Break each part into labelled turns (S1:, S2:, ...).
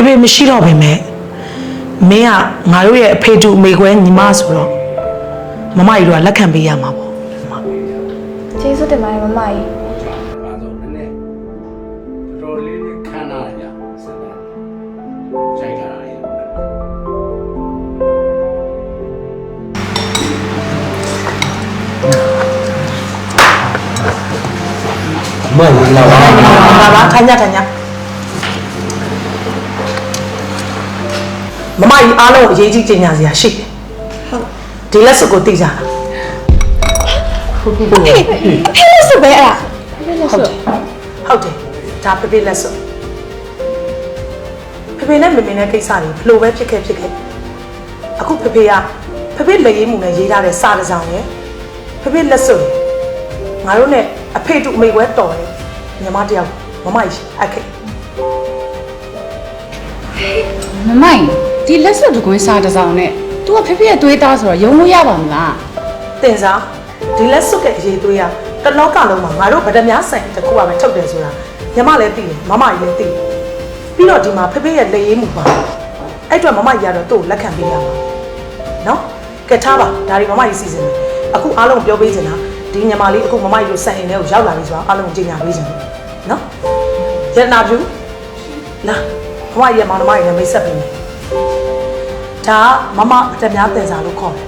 S1: ဖေမရှိတော့ပဲမဲ့မင်းကငါတို့ရဲ့အဖေတူအမေကွဲညီမဆိုတော့မမကြီးတို့ကလက်ခံပေးရမှာပေါ့
S2: ကျေးဇူးတင်ပါတယ်မမကြီး
S3: ဒါဆိုနည်းနည်းတော်လေးနဲ့ခန်းလာကြဆက်တယ်ကြိုက်တာရမဟုတ်လား
S1: ပါထိုင်ကြမမကြီးအားလုံးအရေးကြီးကြင်ညာစရာရှိတယ်ဟုတ်ဒီလက်စွပ်ကိုသိကြတာ
S2: ဖေးလက်စပဲအဲ့ဒါ
S1: ဟုတ်တယ်ဒါဖေလက်စွပ်ဖေနဲ့မေနဲ့ကိစ္စတွေဘလို့ပဲဖြစ်ခဲ့အခုဖေကဖေလက်ရေးမှုနဲ့ရေးထားတဲ့စာတစ်စောင်ရယ်ဖေလက်စွပ်ငါတို့နဲ့အဖေတူအမေကွဲတော်တယ်ညီမတယောက်မမကြီးအခေ
S4: မမိုင်ဒီလက်စွပ်တကွင်းစားတစ်စောင်နဲ့ तू ကဖေဖေရဲ့သွေးသားဆိုတော့ယုံလို့ရပါမလား
S1: တင်စားဒီလက်စွပ်ကအရေးသွေးရတလောကလုံးမှာငါတို့ဗဒမြဆိုင်တကူကပဲထုတ်တယ်ဆိုတာညီမလည်းသိတယ်မမကြီးလည်းသိတယ်ပြီးတော့ဒီမှာဖေရဲ့လက်ရေးမှုပါအဲ့အတွက်မမကြီးကတော့သူ့ကိုလက်ခံပေးရမှာနော်ကဲထားပါဒါဒီမမကြီးစီစဉ်တယ်အခုအားလုံးပြောပေးချင်တာဒီညီမလေးအခုမမကြီးတို့ဆိုင်ရင်ထဲကိုရောက်လာပြီဆိုတော့အားလုံးကြီးညာပေးချင်တယ်နော်ရတနာပြူလာမမကြီးရဲ့မောင်နှမကြီးနဲ့မိတ်ဆက်ပေးမယ်ဒါမမဗဒမြတင်စားလို့ခေါ်တယ်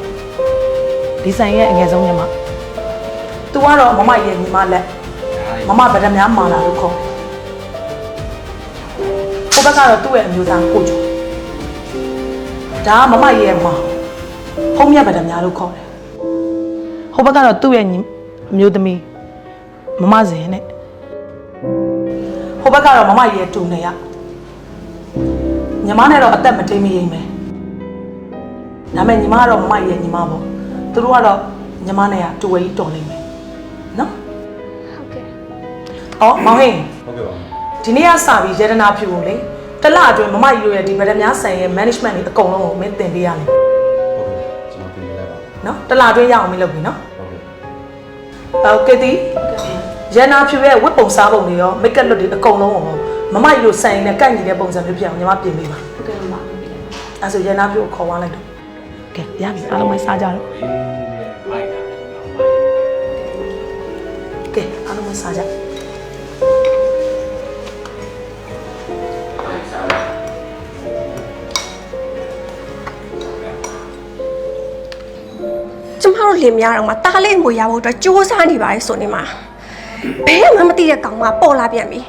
S1: ဒီဆိုင်ရဲ့အငယ်ဆုံးညီမသူကတော့မမရဲ့ညီမလက်မမဗဒမြမာလာလို့ခေါ်ကိုဘက်ကတော့သူ့ရဲ့အမျိုးသားကိုကျော်ဒါကမမရဲ့မောင်ဖုံးမြတ်ဗဒမြလို့ခေါ်တယ်ဟိုဘက်ကတော့သူ့ရဲ့အမျိုးသမီးမမစင်နဲ့ဟိုဘက်ကတော့မမရဲ့တူနေရညီမနဲ့တော့အသက်မတိမ်မရိမ်ပဲဒါပေမဲ့ညီမကတော့မမရဲ့ညီမပေါ့သူတို့ကတော့ညီမနဲ့ကတူဝဲကြီးတော်နေမယ်နော်
S2: ဟုတ်ကဲ့
S1: အော်မောင်ဟင်း
S3: ဟုတ်ကဲ့ပါ
S1: ဒီနေ့ကစပြီးရတနာဖြူကိုလေတလအတွင်းမမကြီးတို့ရဲ့ဒီဗဒမြဆိုင်ရဲ့ management တွေအကုန်လုံးကိုမင်းသင်ပေးရလိမ့်မယ်
S3: ဟုတ်ကဲ့ကျွန်တော်ပြင်လိုက်ပါ
S1: နော်တလအတွင်းရအောင်မင်းလုပ်ပြီနော်
S3: ဟုတ်ကဲ့
S1: ဟုတ်ကဲ့ဒီရတနာဖြူရဲ့ဝတ်ပုံစားပုံတွေရော make up look တွေအကုန်လုံးကိုမမကြီးတို့ဆိုင်နဲ့ကိုက်ညီတဲ့ပုံစံမျိုးဖြစ်အောင်ညီမပြင်ပေးပါ
S2: ဟုတ်ကဲ့မမ
S1: အဲဆိုရတနာဖြူကိုခေါ်သွားလိုက်တော့ကဲရပြီအားလုံးပဲစားကြတော့ကဲအားလုံးပဲစားကြ
S2: ကျမတို့လင်မယားတော့မှတားလေးငွေရဖို့အတွက်စူးစမ်းနေပါလေဆိုနေမှာဘဲမှမသိတဲ့ကောင်မပေါ်လာပြန်ပြီ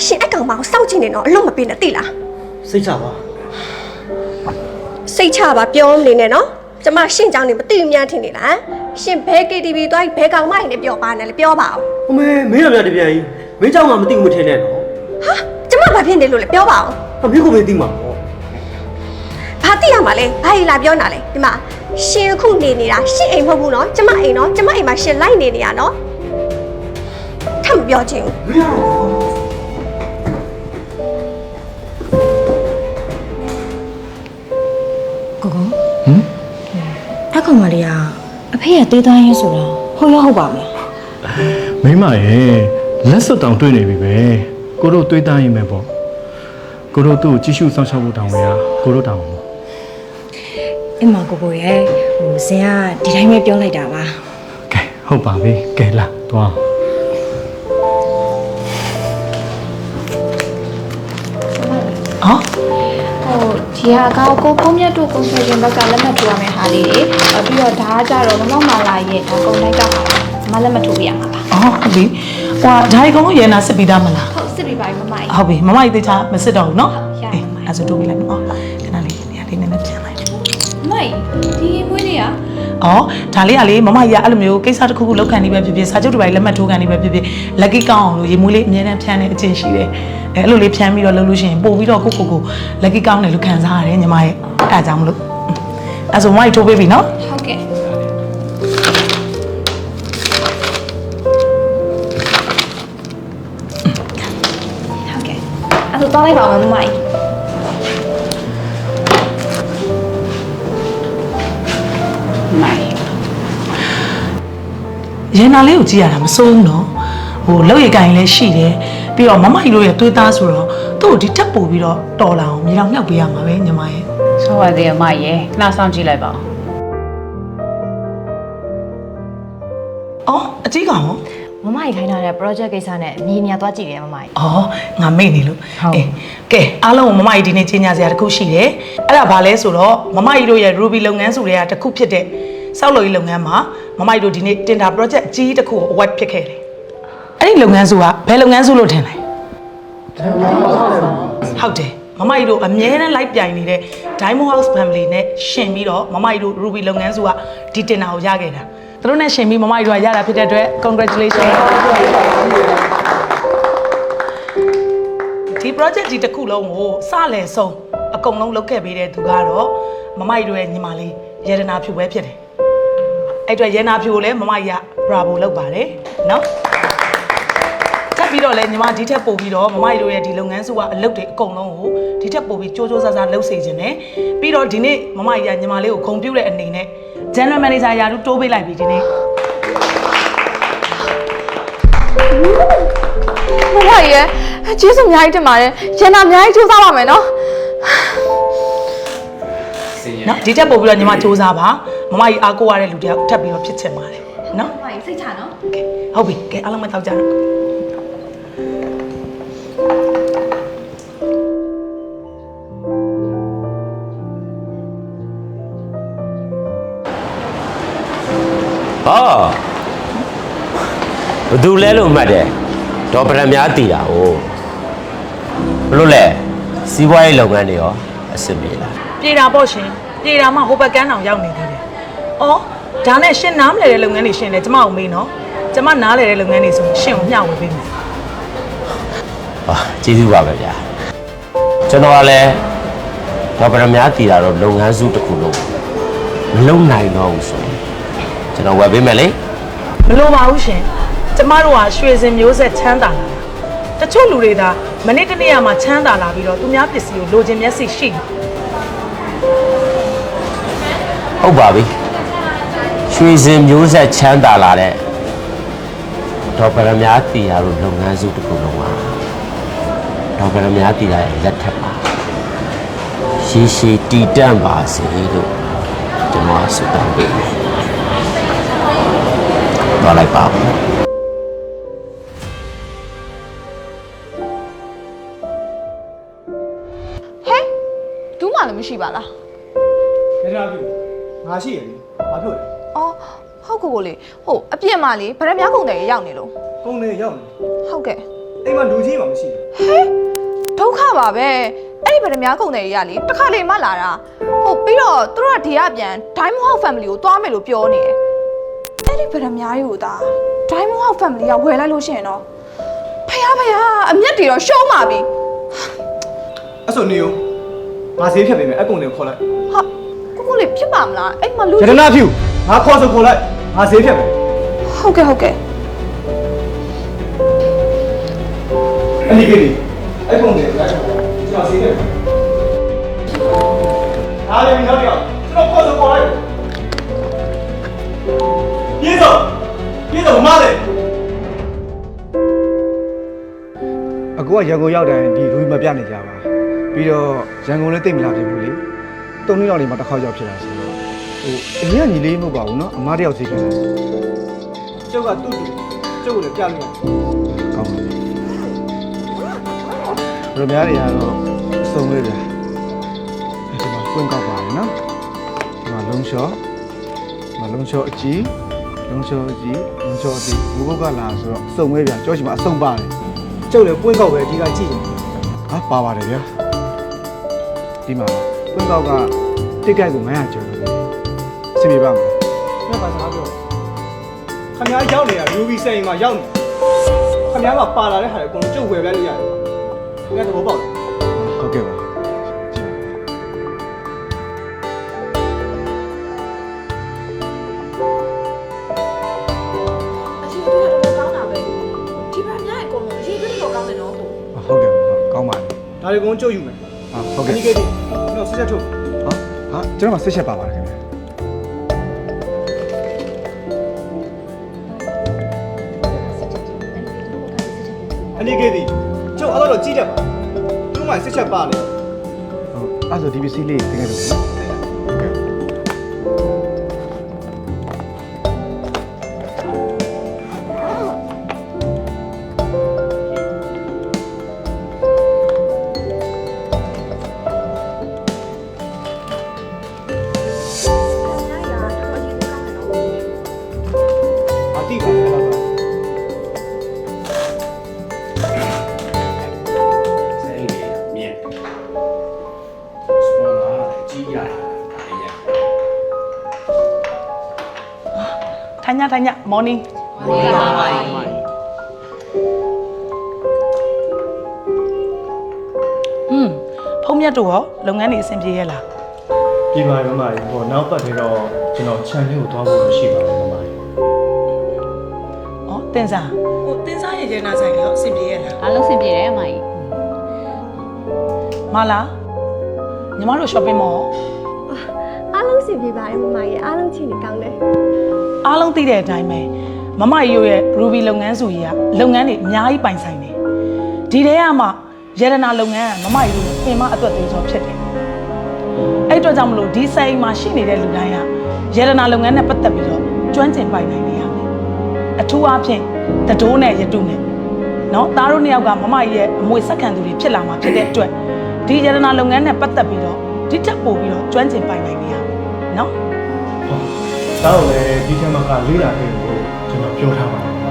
S2: ရှင်အဲ့ကောင်မကိုစောင့်ကြည့်နေတော့အလုံးမပေးနဲ့သိလား
S5: စိတ်ချပါ
S2: စိတ်ချပါပြောနေနဲ့နော်ကျမရှင့်ကြောင်နေမသိမြန်းထင်နေလားရှင်ဘဲ KTV သွားဘဲကောင်မနေပြောပါနဲ့လေပြောပါအောင်
S5: အမေမင်းရမြတပြန်ကြီးမင်းเจ้าမှမသိဘူးမထင်နဲ့နော်
S2: ဟာကျမဘာဖြစ်နေလို့လဲပြောပါအောင်
S5: အမေကိုမသိမှာပေါ့
S2: ဘာသိရမှာလဲဘာကြီးလာပြောနာလဲဒီမှာရှင်အခုနေနေတာရှင်အိမ်မဟုတ်ဘူးနော်ကျမအိမ်နော်ကျမအိမ်မှာရှင်လိုက်နေနေရနော်ထပ်မပြောချင်ဘူး
S4: ကိုကိုအဲ့ကောင်မလေးကအဖေရဲ့တေးသားရင်းဆိုတော့ဟုတ်ရဟုတ်ပါမလား
S6: မိမရဲ့လက်စွပ်တောင်တွေ့နေပြီပဲကိုတို့တွေးသားရင်ပဲပေါ့ကိုတို့သူ့ကိုကြည့်ရှုစောင့်ရှောက်ဖို့တောင်းရကိုတို့တောင်းပေါ့
S4: အမကိုကိုရဲ့ဇင်ကဒီတိုင်းပဲပြောလိုက်တာပါ
S6: ကဲဟုတ်ပါပြီကဲလာသွား
S1: ဟော
S7: ဒီဟာကောကိုမြတ်တို့ကွန်ဆယ်ရှင်ဘက်ကလက်မှတ်ထိုးရမယ့်ဟာလေးတွေပြီးတော့ဒါကကြတော့မမောင်မာလာရဲ့ဒါကုန်လိုက်ကပါမလက်မှတ်ထိုးပြရမှာပါ
S1: အော်ဟုတ်ပြီဟိုဒါအကုန်လုံးရေနာစစ်ပြီးသားမလား
S7: ဟုတ်စစ်ပြီးပါပြီမမကြီး
S1: ဟုတ်ပြီမမကြီးတေချာမစစ်တော့ဘူးနော်အေးအဲ့ဆိုထိုးပြီးလိုက်နော်ခဏလေးနေရာလေးနည်းနည်းပြန်လိုက်
S7: မကြီးဒီမွေးလေးက
S1: အော်ဒါလေးကလေမမကြီးကအဲ့လိုမျိုးကိစ္စတစ်ခုခုလောက်ခံနေပဲဖြစ်ဖြစ်စာချုပ်တစ်ပိုင်းလက်မှတ်ထိုးခံနေပဲဖြစ်ဖြစ်လက်ကီကောင်းအောင်လို့ရေမွေးလေးအမြဲတမ်းဖြန်းနေအချင်းရှိတယ်အဲ့လိုလေးဖြန်းပြီးတော့လုပ်လို့ရှိရင်ပို့ပြီးတော့ကိုလက်ကီကောင်းတယ်လို့ခံစားရတယ်ညီမရဲ့အဲ့ဒါကြောင့်မလို့အဲ့ဆိုမမကြီးထိုးပေးပြီနော်
S7: ဟုတ်ကဲ့အဲ့တော့လိုက်ပါမယ်မမကြီး
S1: ရန်နာလေးကိုကြည့်ရတာမစိုးဘူးနော်ဟိုလောက်ရည်ကင်လည်းရှိတယ်ပြီး ပြီးတော့မမကြီးတို့ရဲ့သွေးသားဆိုတော့သူ့ကိုဒီထက်ပို့ပြီးတော့တော်လာအောင်မြေတောင်မြောက်ပေးရမှာပဲညီမရဲ့
S8: ဆိုပါသေးအမရေနှာဆောင်ကြည့်လိုက်ပါဦး
S1: အော်အကြီးကောင်
S4: မမကြီးခိုင်းထားတဲ့ project ကိစ္စနဲ့မြေမြသွားကြည့်တယ်မမကြီး
S1: အော်ငါမေ့နေလို့ကဲအားလုံးကိုမမကြီးဒီနေ့ချင်းညာစရာတစ်ခုရှိတယ်အဲ့ဒါဘာလဲဆိုတော့မမကြီးတို့ရဲ့ Ruby လုပ်ငန်းစုတွေကတစ်ခုဖြစ်တဲ့စောက်လုပ်ရေးလုပ်ငန်းမှာမမကြီးတို့ဒီနေ့တင်တာ project အကြီးတစ်ခုကို award ဖြစ်ခဲ့တယ်အဲ့ဒီလုပ်ငန်းစုကဘယ်လုပ်ငန်းစုလို့ထင်လဲဟုတ်တယ်မမကြီးတို့အမြဲတမ်းလိုက်ပြိုင်နေတဲ့ Diamond House Family နဲ့ရှင်ပြီးတော့မမကြီးတို့ Ruby လုပ်ငန်းစုကဒီတင်တာကိုရခဲ့တာသူတို့နဲ့ရှင်ပြီးမမကြီးတို့ကရတာဖြစ်တဲ့အတွက် congratulations ဒီ project ဒီတစ်ခုလုံးကိုစလည်ဆုံးအကုန်လုံးလုပ်ခဲ့ပေးတဲ့သူကတော့မမကြီးတို့ရဲ့ညီမလေးရတနာဖြူပဲဖြစ်တယ်အဲ့အတွက်ရတနာဖြူကိုလည်းမမကြီးက bravo လုပ်ပါတယ်နော်ထပ်ပြီးတော့လည်းညီမဒီထက်ပို့ပြီးတော့မမကြီးတို့ရဲ့ဒီလုပ်ငန်းစုကအလုပ်တွေအကုန်လုံးကိုဒီထက်ပို့ပြီးကြိုးကြိုးစားစားလုပ်စေခြင်းနဲ့ပြီးတော့ဒီနေ့မမကြီးကညီမလေးကိုဂုဏ်ပြုတဲ့အနေနဲ့ General Manager ရာထူးတိုးပေးလိုက်ပြီဒီနေ့
S7: မမရဲ့ကျေးဇူးအများကြီးတင်ပါတယ်ရန်နာအများကြီးစူးစမ်းပါမယ်နော်
S1: နော်ဒီထက်ပို့ပြီးတော့ညီမစူးစမ်းပါမမကြီးအားကိုးရတဲ့လူတယောက်ထပ်ပြီးတော့ဖြစ်ချင်ပါတယ်နော်
S7: မမကြီးစိတ်ချနော်
S1: ကဲဟုတ်ပြီကဲအားလုံးမတောက်ကြတော့
S5: ဟာဘသူလဲလို့မှတ်တယ်ဒေါ်ပရမများတည်တာဟိုဘလို့လဲစီးပွားရေးလုပ်ငန်းတွေရောအဆင်ပြေလား
S1: ပြေတာပေါ့ရှင်ပြေတာမှဟိုဘက်ကန်းအောင်ရောက်နေသေးတယ်။အော်ဒါနဲ့ရှင်နားမလဲတဲ့လုပ်ငန်းတွေရှင်လဲကျမကိုမေးနော်။ကျမနားလဲတဲ့လုပ်ငန်းတွေဆိုရင်ရှင်ကိုမျှဝေပေးမယ်
S5: ဟာကျေးဇူးပါပဲဗျာကျွန်တော်ကလည်းဒေါ်ပရမများတည်တာတော့လုပ်ငန်းစုတစ်ခုလုံးမလုံးနိုင်တော့ဘူးဆိုရင်ကျွန်တော်ဝယ်ပေးမယ်လေ
S1: ။မလိုပါဘူးရှင်။ကျမတို့ကရွှေစင်မျိုးဆက်ချမ်းသာလာတာ။တချို့လူတွေသာမနေ့တနေ့ကမှချမ်းသာလာပြီးတော့သူများပစ္စည်းကိုလိုချင်မျက်စိရှိတယ်
S5: ဟုတ်ပါပြီရွှေစင်မျိုးဆက်ချမ်းသာလာတဲ့ဒေါ်ပရမများတည်တာတော့လုပ်ငန်းစုတစ်ခုလုံးပါဒေါ်ပရမများတည်တာရဲ့လက်ထက်ပါရှည်ရှည်တည်တံ့ပါစေလို့ကျွန်တော်ဆုတောင်းပေးတယ်သွားလိုက်ပါဦး
S7: ဟဲ့ဒူးမှလည်းမရှိပါလား
S9: ရထားပြီငါရှိရလေဘာဖြစ်လဲ
S7: အော်ဟုတ်ကိုလေဟုတ်အပြစ်မှလေဗရက်များကုန်တယ်ရောက်နေလို့
S9: ကုန်းနေရောက်နေ
S7: ဟုတ်ကဲ့
S9: အိမ်မှာလူကြီးမှမရှိ
S7: ဟဲ့ဒုက္ခပါပဲအဲ့ဒီဗရက်များကုန်တယ်ရလေတစ်ခါလေမှလာတာဟုတ်ပြီးတော့သူတို့ကဒီကပြန် Diamond House Family ကိုသွားမယ်လို့ပြောနေတယ်အဲ့ဒီဗရက်များတွေကိုသာ Diamond House Family ကဝယ်လိုက်လို့ရှိရင်တော့ဖယားအမျက်တွေတော့ရှုံးပါပြီ
S9: အဲ့ဆိုနေဦးငါဈေးဖြတ်ပေးမယ်အကုန်းတွေကိုခေါ်လိုက်
S7: ဟာကိုလေးဖြစ်ပါမလားအဲ့မှာလူ
S9: ရတနာဖြူငါခေါ်ဆိုခေါ်လိုက်ငါဈေးဖြတ်မယ်
S7: ဟုတ်ကဲ့
S9: အဲ့ဒီကိလေအကုန်းတွေလိုက်ကျွန်တော်ဈေးဖြတ်မယ်အားလည်းမနောက်ပြောကျွန်တော်ခေါ်ဆိုခေါ်လိုက်ပြေးစောမလေးအကူကရန်ကုန်ရောက်တယ်ဒီလူမပြနေကြပါပြီးတော့ရန်ကုန်လည်းတိတ်မလာဖြစ်ဘူးလေ၃နှစ်လောက်နေမှတစ်ခေါက်ရောက်ဖြစ်တာဆိုတော့ဟိုအရင်ကညီလေးမဟုတ်ပါဘူးเนาะအမားတယောက်စီခဲ့တယ်ကျုပ်ကတူကျုပ်ကိုလည်းပြလို့ကောင်းပါပြီဘယ်များတွေကတော့စုံလေးဗျာဒီမှာပွင့်ကောက်ပါတယ်နော်ဒီမှာလုံးချောအကြီးဘုဘကလာဆိုတော့စုံဝဲဗျာကြောချင်မှာအစုံပါတယ်ကျုပ်လည်းပွင့်ကောက်ပဲဒီကကြည့်နေဟာပါပါတယ်ဗျာဒီမှာပွင့်ကောက်ကတစ်ကိုက်ကို900ကျော်လို့စင်ပြပါမယ်ဘယ်မှာစကားပြောခင်ဗျားရောက်နေတာ Ruby စိန်မှာရောက်နေခင်ဗျားကပါလာတဲ့ဟာတွေအကုန်လုံးကျုပ်ဝယ်လိုက်လို့ရတယ်ခင်ဗျားသဘောပေါက်လားဟုတ်ကဲ့ပါကောင်းပါတယ်ဒါတွေကုန်ကြုတ်ယူမယ်ဟုတ်ကဲ့ဒီကိစ္စတော့ဆက်ချက်ထုတ်ဟာကျွန်တော်ဆက်ချက်ပါပါတယ်ခင်ဗျာအနိကေဒီ အဲ့တော့ကြည့်တတ်ပါသူ့မှာစစ်ချက်ပါလေအဲ့ဆိုဒီပစ္စည်းလေးတင်ခဲ့တော့
S1: ထိုင်ညမော်နီဖုံးမြတ်တို့ရောလုပ်ငန်းတွေအဆင်ပြေရဲ့လား
S6: ပြေပါမမကြီးဟိုနောက်ပတ်ထဲတော့ကျွန်တော်ခြံလေးကိုသွားဖို့ရှိပါတယ်မမကြီး
S1: ဩတင်စားတင်စားရဲ့ရနာဆိုင်ရောအဆင်ပြေရဲ့လား
S8: အားလုံးဆင်ပြေတယ်အမကြီး
S1: မလားညီမတို့ shopping mall
S2: အားလုံးစီပြပါတယ်မမကြီးအားလုံးချင်းနေကောင်းတယ်
S1: အားလုံးသိတဲ့အတိုင်းပဲမမကြီးရဲ့ Ruby လုပ်ငန်းစုကြီးကလုပ်ငန်းတွေအများကြီးပိုင်ဆိုင်တယ်ဒီထဲကမှရတနာလုပ်ငန်းကမမကြီးတို့ပင်မအတွက်သေးဆိုဖြစ်တယ်အဲ့အတွက်ကြောင့်မလို့ဒီဆိုင်မှာရှိနေတဲ့လူတိုင်းကရတနာလုပ်ငန်းနဲ့ပတ်သက်ပြီးတော့ကျွမ်းကျင်ပိုင်နိုင်နေရမယ်အထူးအားဖြင့်တတိုးနဲ့ရတုနဲ့နော်သားတို့နှစ်ယောက်ကမမကြီးရဲ့အမွေဆက်ခံသူတွေဖြစ်လာမှာဖြစ်တဲ့အတွက်ဒီရတနာလုပ်ငန်းနဲ့ပတ်သက်ပြီးတော့ဒီတက်ပို့ပြီးတော့ကျွမ်းကျင်ပိုင်နိုင်နေရမယ်နော်
S6: ဒါတော့လေဒီထဲမှာကလေးလာခဲ့လို့ကျွန်တော်ပြောထားပါတယ်မမ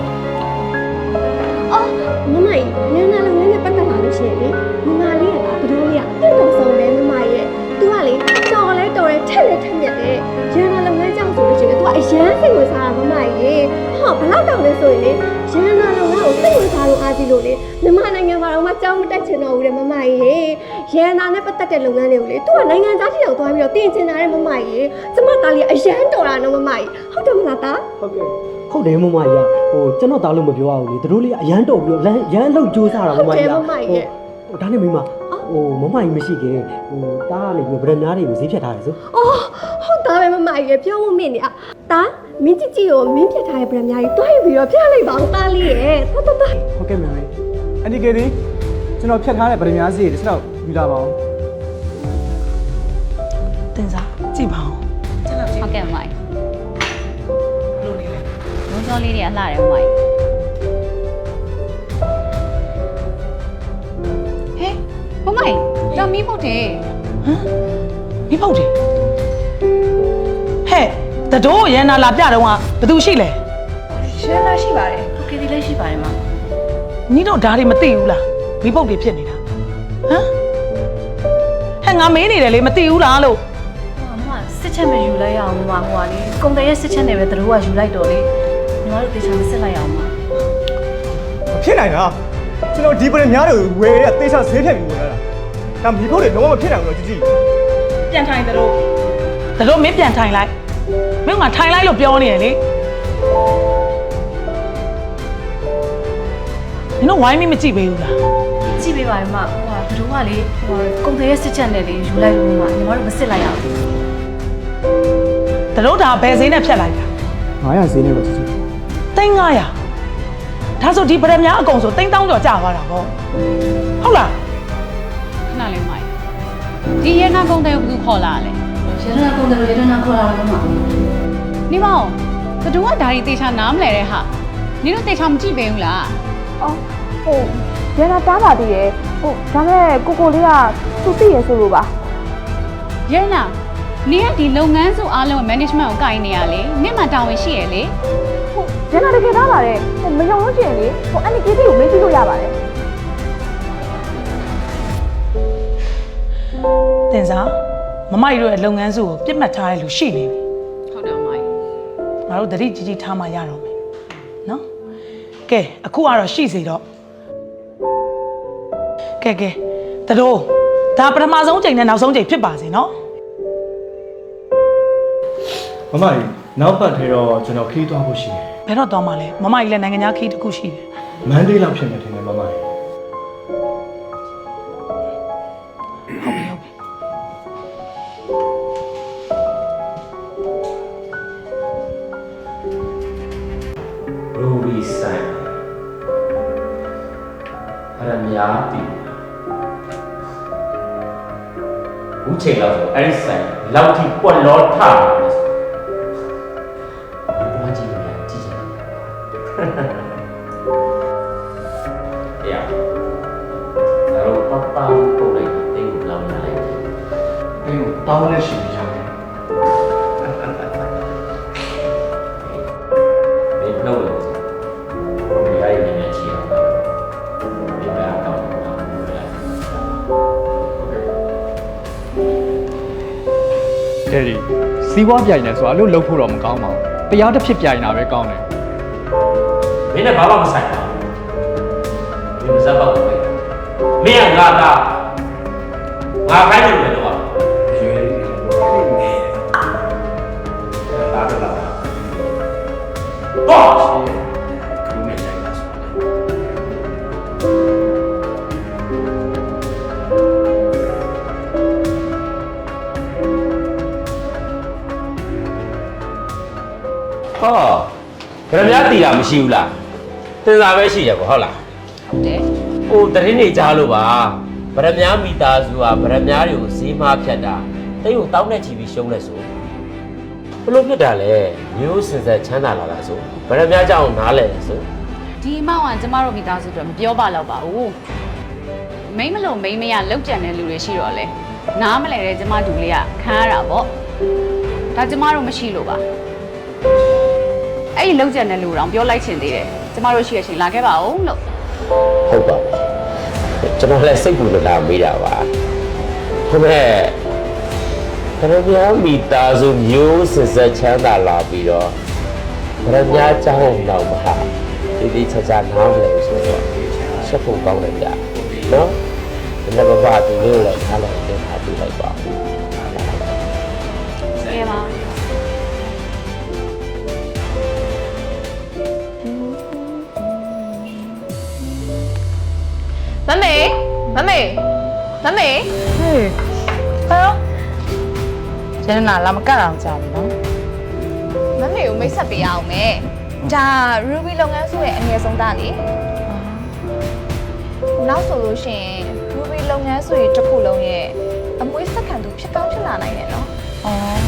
S2: အော်မမကြီးနန်းနာလုံးနဲ့ပတ်သက်လာလို့ရှိရင်လေမမလေးကဘဒိုးလေးကပြတ်တော့ဆုံးတယ်မမရဲ့သူကလေတော်လဲတော်တယ်ထက်လဲထက်မြက်တယ်ရန်နာလုံးနဲ့ကြောက်ဆိုလို့ရှိရင်သူကအရန်စိတ်ဝင်စားတာမမကြီးဟောဘလောက်တောင်လဲဆိုရင်လေရန်နာလုံးကိုစိတ်ဝင်စားလို့အားကြီးလို့လေမြန်မာနိုင်ငံမှာတော့မကြောက်မတက်ချင်တော့ဘူးတဲ့မမကြီးရန်နာနဲ့ပတ်သက်တဲ့လုပ်ငန်းတွေကိုလေသူကနိုင်ငံသားထိအောင်သွားပြီးတော့တင်ချင်တာတဲ့မမကြီးကျမသားလေးအရန်တော်တာနော်မမကြီးဟုတ်တယ်မလားသား
S10: ဟုတ်တယ်မမကြီးဟိုကျွန်တော်တောင်းလို့မပြောရဘူးလေသူတို့လေးအရန်တော်ပြီးတော့ရန်လှုပ်ကြိုးစားတာမမကြီးဟိုဒါနဲ့မိမဟိုမမကြီးမရှိခင်ဟိုတားကနေပြီးဗရန်နာတွေကိုဈေးဖြတ်ထားတယ်ဆို
S2: အော်ဟုတ်သားပဲမမကြီးပြောဖို့မင်းနေတာတာမင်းကြည့်ကိုမင်းပြစ်ထားတဲ့ဗရန်များကြီးတွားပြီးတော့ပြလိုက်ပါအောင်သားလေးရဲ့တော်တော်
S9: ဟုတ်ကဲ့မေအန်ဒီကေဒီကျွန်တော်ဖြတ်ထားတဲ့ဗရမများစီတွေစတော့ယူလာပါအောင်
S1: တင်စားကြည့်ပါဦးကျွန်တော်ကြည့်
S8: ဟုတ်ကဲ့အမကြီး
S1: လို့နေလဲ
S8: ဘုံစောလေးတွေအလှတယ်အမကြီးဟဲ့ဘုံမကြီးတော့မီးဖို့တယ်
S1: ဟမ်ဒီဖောက်တယ်ဟဲ့တတိုးရန်နာလာပြတော့ကဘယ်သူရှိလဲ
S7: ရှင်းလာရှိပါတယ်
S8: โอเคဒီလေးရှိပါတယ်မ
S1: ညီတို့ဓာတ်တွေမသိဘူးလားမိဖုတ်တွေဖြစ်နေတာဟမ်ဟဲ့ငါမေးနေတယ်လေမသိဘူးလားလို့
S4: အမစစ်ချက်မယူလိုက်ရအောင်မဟိုကလေကုန်တယ်ရဲ့စစ်ချက်နဲ့ပဲတို့ကယူလိုက်တော့လေညီမတို့တေချာမစစ်လိုက်အောင်မ
S9: မဖြစ်နိုင်တာကျွန်တော်ဒီဗရမများတွေကိုဝယ်ရတဲ့တေချာဈေးဖြတ်ပြီးဝင်လာတာဒါမိဖို့တွေလုံးဝမဖြစ်နိုင်ဘူးတော့ကြည့်
S1: ပြန်ထိုင်တတိုးမင်းပြန်ထိုင်လိုက်မင်းကထိုင်လိုက်လို့ပြောနေရလေညီတို့ဝိုင်းမကြည့်ပေးဘူးလား
S4: ကြည့်ပေးပါမဟိုကတို့ကလေဟိုကုန်တယ်ရဲ့စစ်ချက်နဲ့လေယူလိုက်လို့မညီမတို့မစစ်လိုက်ရအောင်
S1: တတိုးဒါဘယ်ဈေးနဲ့ဖြတ်လိုက်တာ
S9: 900ဈေးနဲ့ပဲကြည့်
S1: 3900ဒါဆိုဒီဗရမများအကုန်ဆို3000ကျော်ကြာသွားတာပေါ့ဟုတ်လား
S8: ခဏလေးအမကြီးဒီရနာကုန်တယ်ကိုဘယ်သူခေါ်လာလဲ
S4: ရတနာကုန်တယ်ရတနာခေါ်လာတော့မ
S8: နေမအောင်ဘသူကဒါရီတေချာနားမလဲတဲ့ဟာနင်တို့တေချာမကြည့်ပေးဘူးလား
S7: အော်ဟိုရန်နာတားပါသေးရဲ့ဟိုဒါမဲ့ကိုလေးကသူသိရဆိုလို့ပါ
S8: ရနာနင်ကဒီလုပ်ငန်းစုအားလုံး management ကိုကိုင်နေရလေနင့်မှာတာဝန်ရှိရလေ
S7: ဟိုရန်နာတကယ်သားပါတယ်ဟိုမယုံလို့ရှိရင်လေဟိုအန်ဒီကေတီကိုမေးကြည့်လို့ရပါတယ်
S1: တင်စားမမကြီးတို့ရဲ့လုပ်ငန်းစုကိုပြစ်မှတ်ထားရလူရှိနေပြီ
S8: ဟုတ်တယ်အမကြီး
S1: ငါတို့တတိကြီးကြီးထားမှရတော့မယ်နော်ကဲအခုကတော့ရှိစေတော့ကဲတတိုးဒါပထမဆုံးချိန်နဲ့နောက်ဆုံးချိန်ဖြစ်ပါစေနော်
S6: မမကြီးနောက်ပတ်ထဲတော့ကျွန်တော်ခီးသွားဖို့ရှိတယ်
S1: ဘယ်တော့သွားမှလဲမမကြီးလည်းနိုင်ငံခြားခီးတစ်ခုရှိတယ်
S6: မန်ဒေးလောက်ဖြစ်နေတယ်မမကြီး
S1: ဟုတ်ပြီ
S5: Ruby ဆိုင် ဗရမများတည်ဦးချိန်လောက်ဆိုအဲ့ဒီဆိုင်လောက်ထိပွက်လောထတယ်ဆိုဘာကြည့်ရလဲကြည့်ချင်တယ်ဒါတော့ပပပုတ်လိုက်တိတ်ကိုလောင်းရလိုက်တယ်
S9: အေးတောင်းလက်ရှိနေကြတယ်
S5: ဘယ်နှုတ်လဲဘယ်ရိုက်နေချီအောင်ဒီဘက်ကတော့ဟုတ်ကဲ့
S6: တဲ့ဒီစီးပွားပြိုင်နေဆိုတာလို့လှုပ်ဖို့တော့မကောင်းပါဘူးတရားတစ်ဖြစ်ပြိုင်တာပဲကောင်းတယ်
S5: မင်းနဲ့ဘာမှမဆိုင်ပါဘူးမင်းစပ်ပေါက်ပဲမင်းကငါသားငါခိုင်းနေတယ်တော့
S3: ရွေးနေနေလာတော့လာ
S5: တော့
S3: ခုနေကြတာဆိုတော့
S5: ဟောဗရမများတည်တာမရှိဘူးလားတင်စားပဲရှိရပေါ့ဟုတ်လား
S8: ဟုတ်တယ်
S5: ဟိုတရင်နေကြားလို့ပါဗရမများမိသားစုကဗရမများတွေကိုဈေးမဖြတ်တာတိတ်ကိုတောင်းနဲ့ချီပြီးရှုံးလဲဆိုဘလို့ဖြစ်တာလဲမျိုးစင်ဆက်ချမ်းသာလာတာဆိုဗရမများကြောင့်နားလဲဆို
S8: ဒီအမောင်ကကျမတို့မိသားစုအတွက်မပြောပါတော့ပါဘူးမိမလို့မိမရလောက်ကြံတဲ့လူတွေရှိတော့လေနားမလဲတဲ့ကျမတူလေးကခံရတာပေါ့ဒါကျမတို့မရှိလို့ပါအဲ့ဒီလောက်ကြံတဲ့လူတောင်ပြောလိုက်ချင်သေးတယ်ကျမတို့ရှိရချင်းလာခဲ့ပါဦးလို့
S5: ဟုတ်ပါဘူးကျွန်တော်လည်းစိတ်ပူလာမေးတာပါဒါပေမဲ့ဗရမများမိသားစုမျိုးစင်ဆက်ချမ်းသာလာပြီးတော့ဗရမများကြောင်းတော့မှာဒီချာချာနားမလဲဆိုတော့ချက်ဖို့ကောင်းတယ်ဗျာနော်ဒီနေ့ဘာတူလို့လဲထားလိုက်တင်ထားပြလိုက်ပါ
S8: ကဲပါ
S7: မမေမမေမမေ
S4: ဟေးဟဲ့ကျန်နာလာမကတ်အောင်ကြာပြီနော်
S7: မမေကိုမိတ်ဆက်ပေးရအောင်မယ်ဒါ Ruby လုပ်ငန်းစုရဲ့အငယ်ဆုံးသားလေနောက်ဆိုလို့ရှိရင် Ruby လုပ်ငန်းစုရဲ့တစ်ခုလုံးရဲ့အမွေးစက္ကန့်သူဖြစ်ကောင်းဖြစ်လာနိုင်တယ်နော်
S4: အော်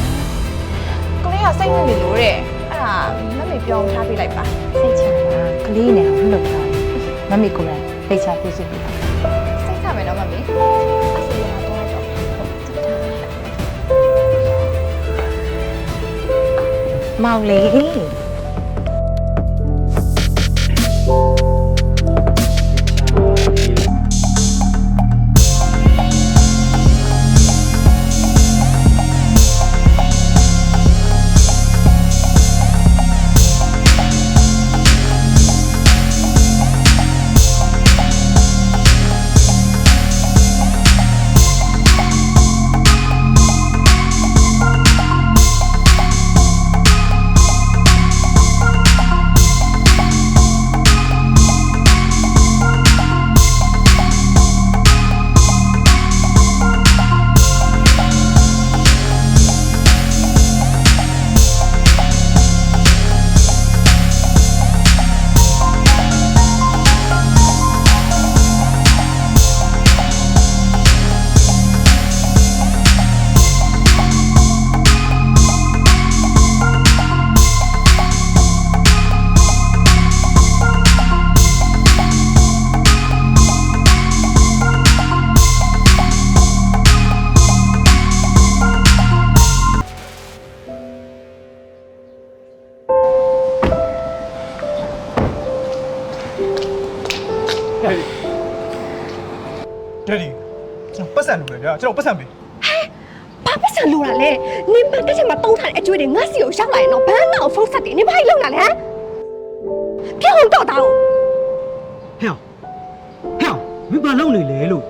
S7: ကလေးကစိတ်ဝင်နေလို့တဲ့အဲ့ဒါမမေပြောင်းထားပေးလိုက်ပါ
S4: စိတ်ချတာကလေးနဲ့မလုပ်တာမမေကိုလည်းသိချပြည့်စုံပြီ
S7: စိတ်ချမယ်နော်မမေအစီအမတော့တော့
S4: မောင်လေး
S9: တဲ့ဒီကျွန်တော်ပတ်စံလုပ်တယ်ဗျာကျွန်တော်ပတ်စံပေး
S2: ဘာပတ်စံလို့ရလဲနင်မတက်ချင်မတုံးထားတဲ့အကျွေးတွေငါစီကိုရောက်လာရင်တော့ဘန်းတော့ဖုန်းဆက်တယ်နင်ဘာလို့လုပ်လာလဲဟမ်ပြောတော့တာကို
S10: ဟဲ့မင်းဘာလုပ်နေလဲလို့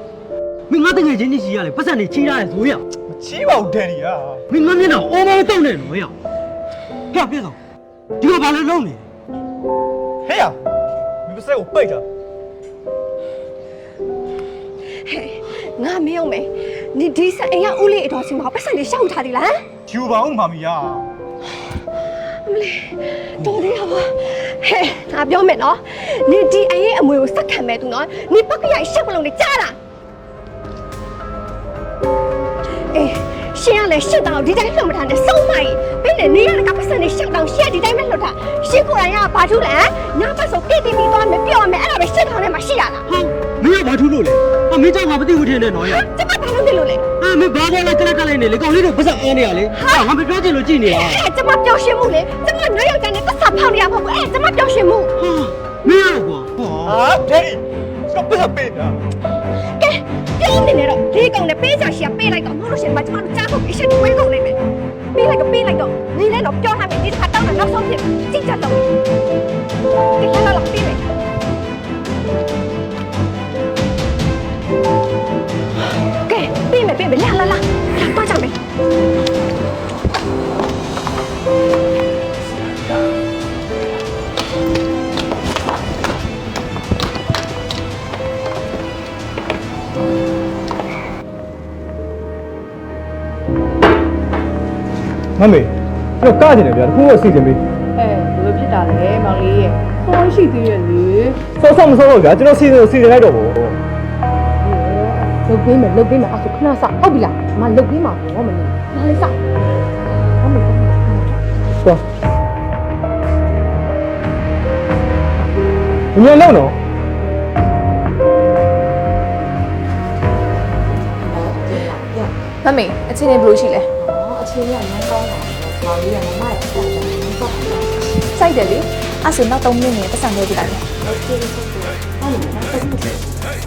S10: မင်းငါတငယ်ချင်းကြီးရလေပတ်စံနေချီးရတယ်ဆိုရ
S9: မချီးပါဘူးတဲ့ဒီက
S10: မင်းငါမျက်နှာအော်မောင်းတုံးနေလို့ရပြပြတော့ဒီကဘာလို့လုပ်နေ
S9: ဟဲ့ရမင်းပစက်ကိုပိတ်တာ
S2: ငါမင်းအောင်မယ်နင်ဒီဆက်အိမ်ကဦးလေးအတော်စီမှာပတ်စံတွေရှောက်ထားသေးလား
S9: ယူပါဦးမမီယာ
S2: အမလေးတော်သေးရပါ ငါပြောမယ်နော်နေဒီအရင်အမွေကိုစက်ခံမဲ့သူနော်နေပကရရှက်ပလုံးနဲ့ကြားလားအေးရှင်ရလေရှက်တောင်ဒီတိုင်းလှုပ်မထားနဲ့စုံမိုက်ဘယ်နဲ့နေရတဲ့ကပတ်စံနဲ့ရှက်တောင်ရှက်ဒီတိုင်းပဲလှုပ်တာရှင်ကိုယ်တိုင်ကဘာထူးလဲညပတ်ဆိုတိတိပြီးသွားမယ်ပြောမယ်အဲ့ဒါပဲရှက်တောင်ထဲမှာရှိရလား
S10: ဟောမင်းကဘာထူးလို့လဲဟာမင်းကြောင့်ငါမသိဘူးထင်တယ်နော်ရ
S2: ကျမဘာလို့သိလို့လဲ
S10: ဟာမင်းဘာပေါ်လဲကလက်ကလိုက်နေလေကောင်လေးတို့ပတ်စံအားနေရလေဟာငါမပြောချင်လို့ကြည်နေရ
S2: ကျမပျော်ရွှင်မှုလေကျမနောက်ယောက်ျားနဲ့ပတ်စံဖောင်းနေရမှာပေါ့ကျမပျော်ရွှင်မှု
S10: ဟာမင်းရောကွာဟာဒဲဒီစပစပေးတာ
S2: ကဲပြောနေနေတော့ဒီကောင်နဲ့ပေးချရှာပေးလိုက်တော့မဟုတ်လို့ရှင်မကျမတို့ကြားဖို့အရှက်ဝဲကုန်နေမယ်ပေးလိုက်တော့နေလဲတော့ပြောထားမယ်ဒီတစ်ခါတောင်းတာနောက်ဆုံးဖြစ်ကြည့်ကြတော့ဒီခါလာပေးမယ်ကဲပေးမယ်လာတော့ကြမယ်
S9: မမေတော့ကားနေတယ်ဗျာတခုတော့စီစဉ်ပေး
S7: ဘယ်လိုဖြစ်တာလဲမောင်လေးရဲ့ဆုံးရှိသေးရဲ့လေ
S9: စောစောမစောတော့ဗျာကျွန်တော်စီစဉ်လိုက်တော့ဗော
S7: လုတ်ပေးမယ်အဲ့ဆိုခဏစဟုတ်ပြီလားမလုတ်ပေးမှာပေါ့မင်းနားလေးစဟုတ်မယ်
S9: သွားညလုံးတော့
S7: မမေအချင်းနေဘယ်လိုရှိလဲ
S4: အခြေအနေကလည်းကောင်းတာ။မောင်လေးကမမရဲ့ပတ်စံနဲ့ပတ်စံနဲ့
S7: စိုက်တယ်လေအဲ့ဆိုနောက်3မိနစ်ပတ်စံလုပ်ပြလိုက်မယ်
S4: โอเคဟုတ်ကဲ့။အဲ့လိုနောက်တစ်ခု။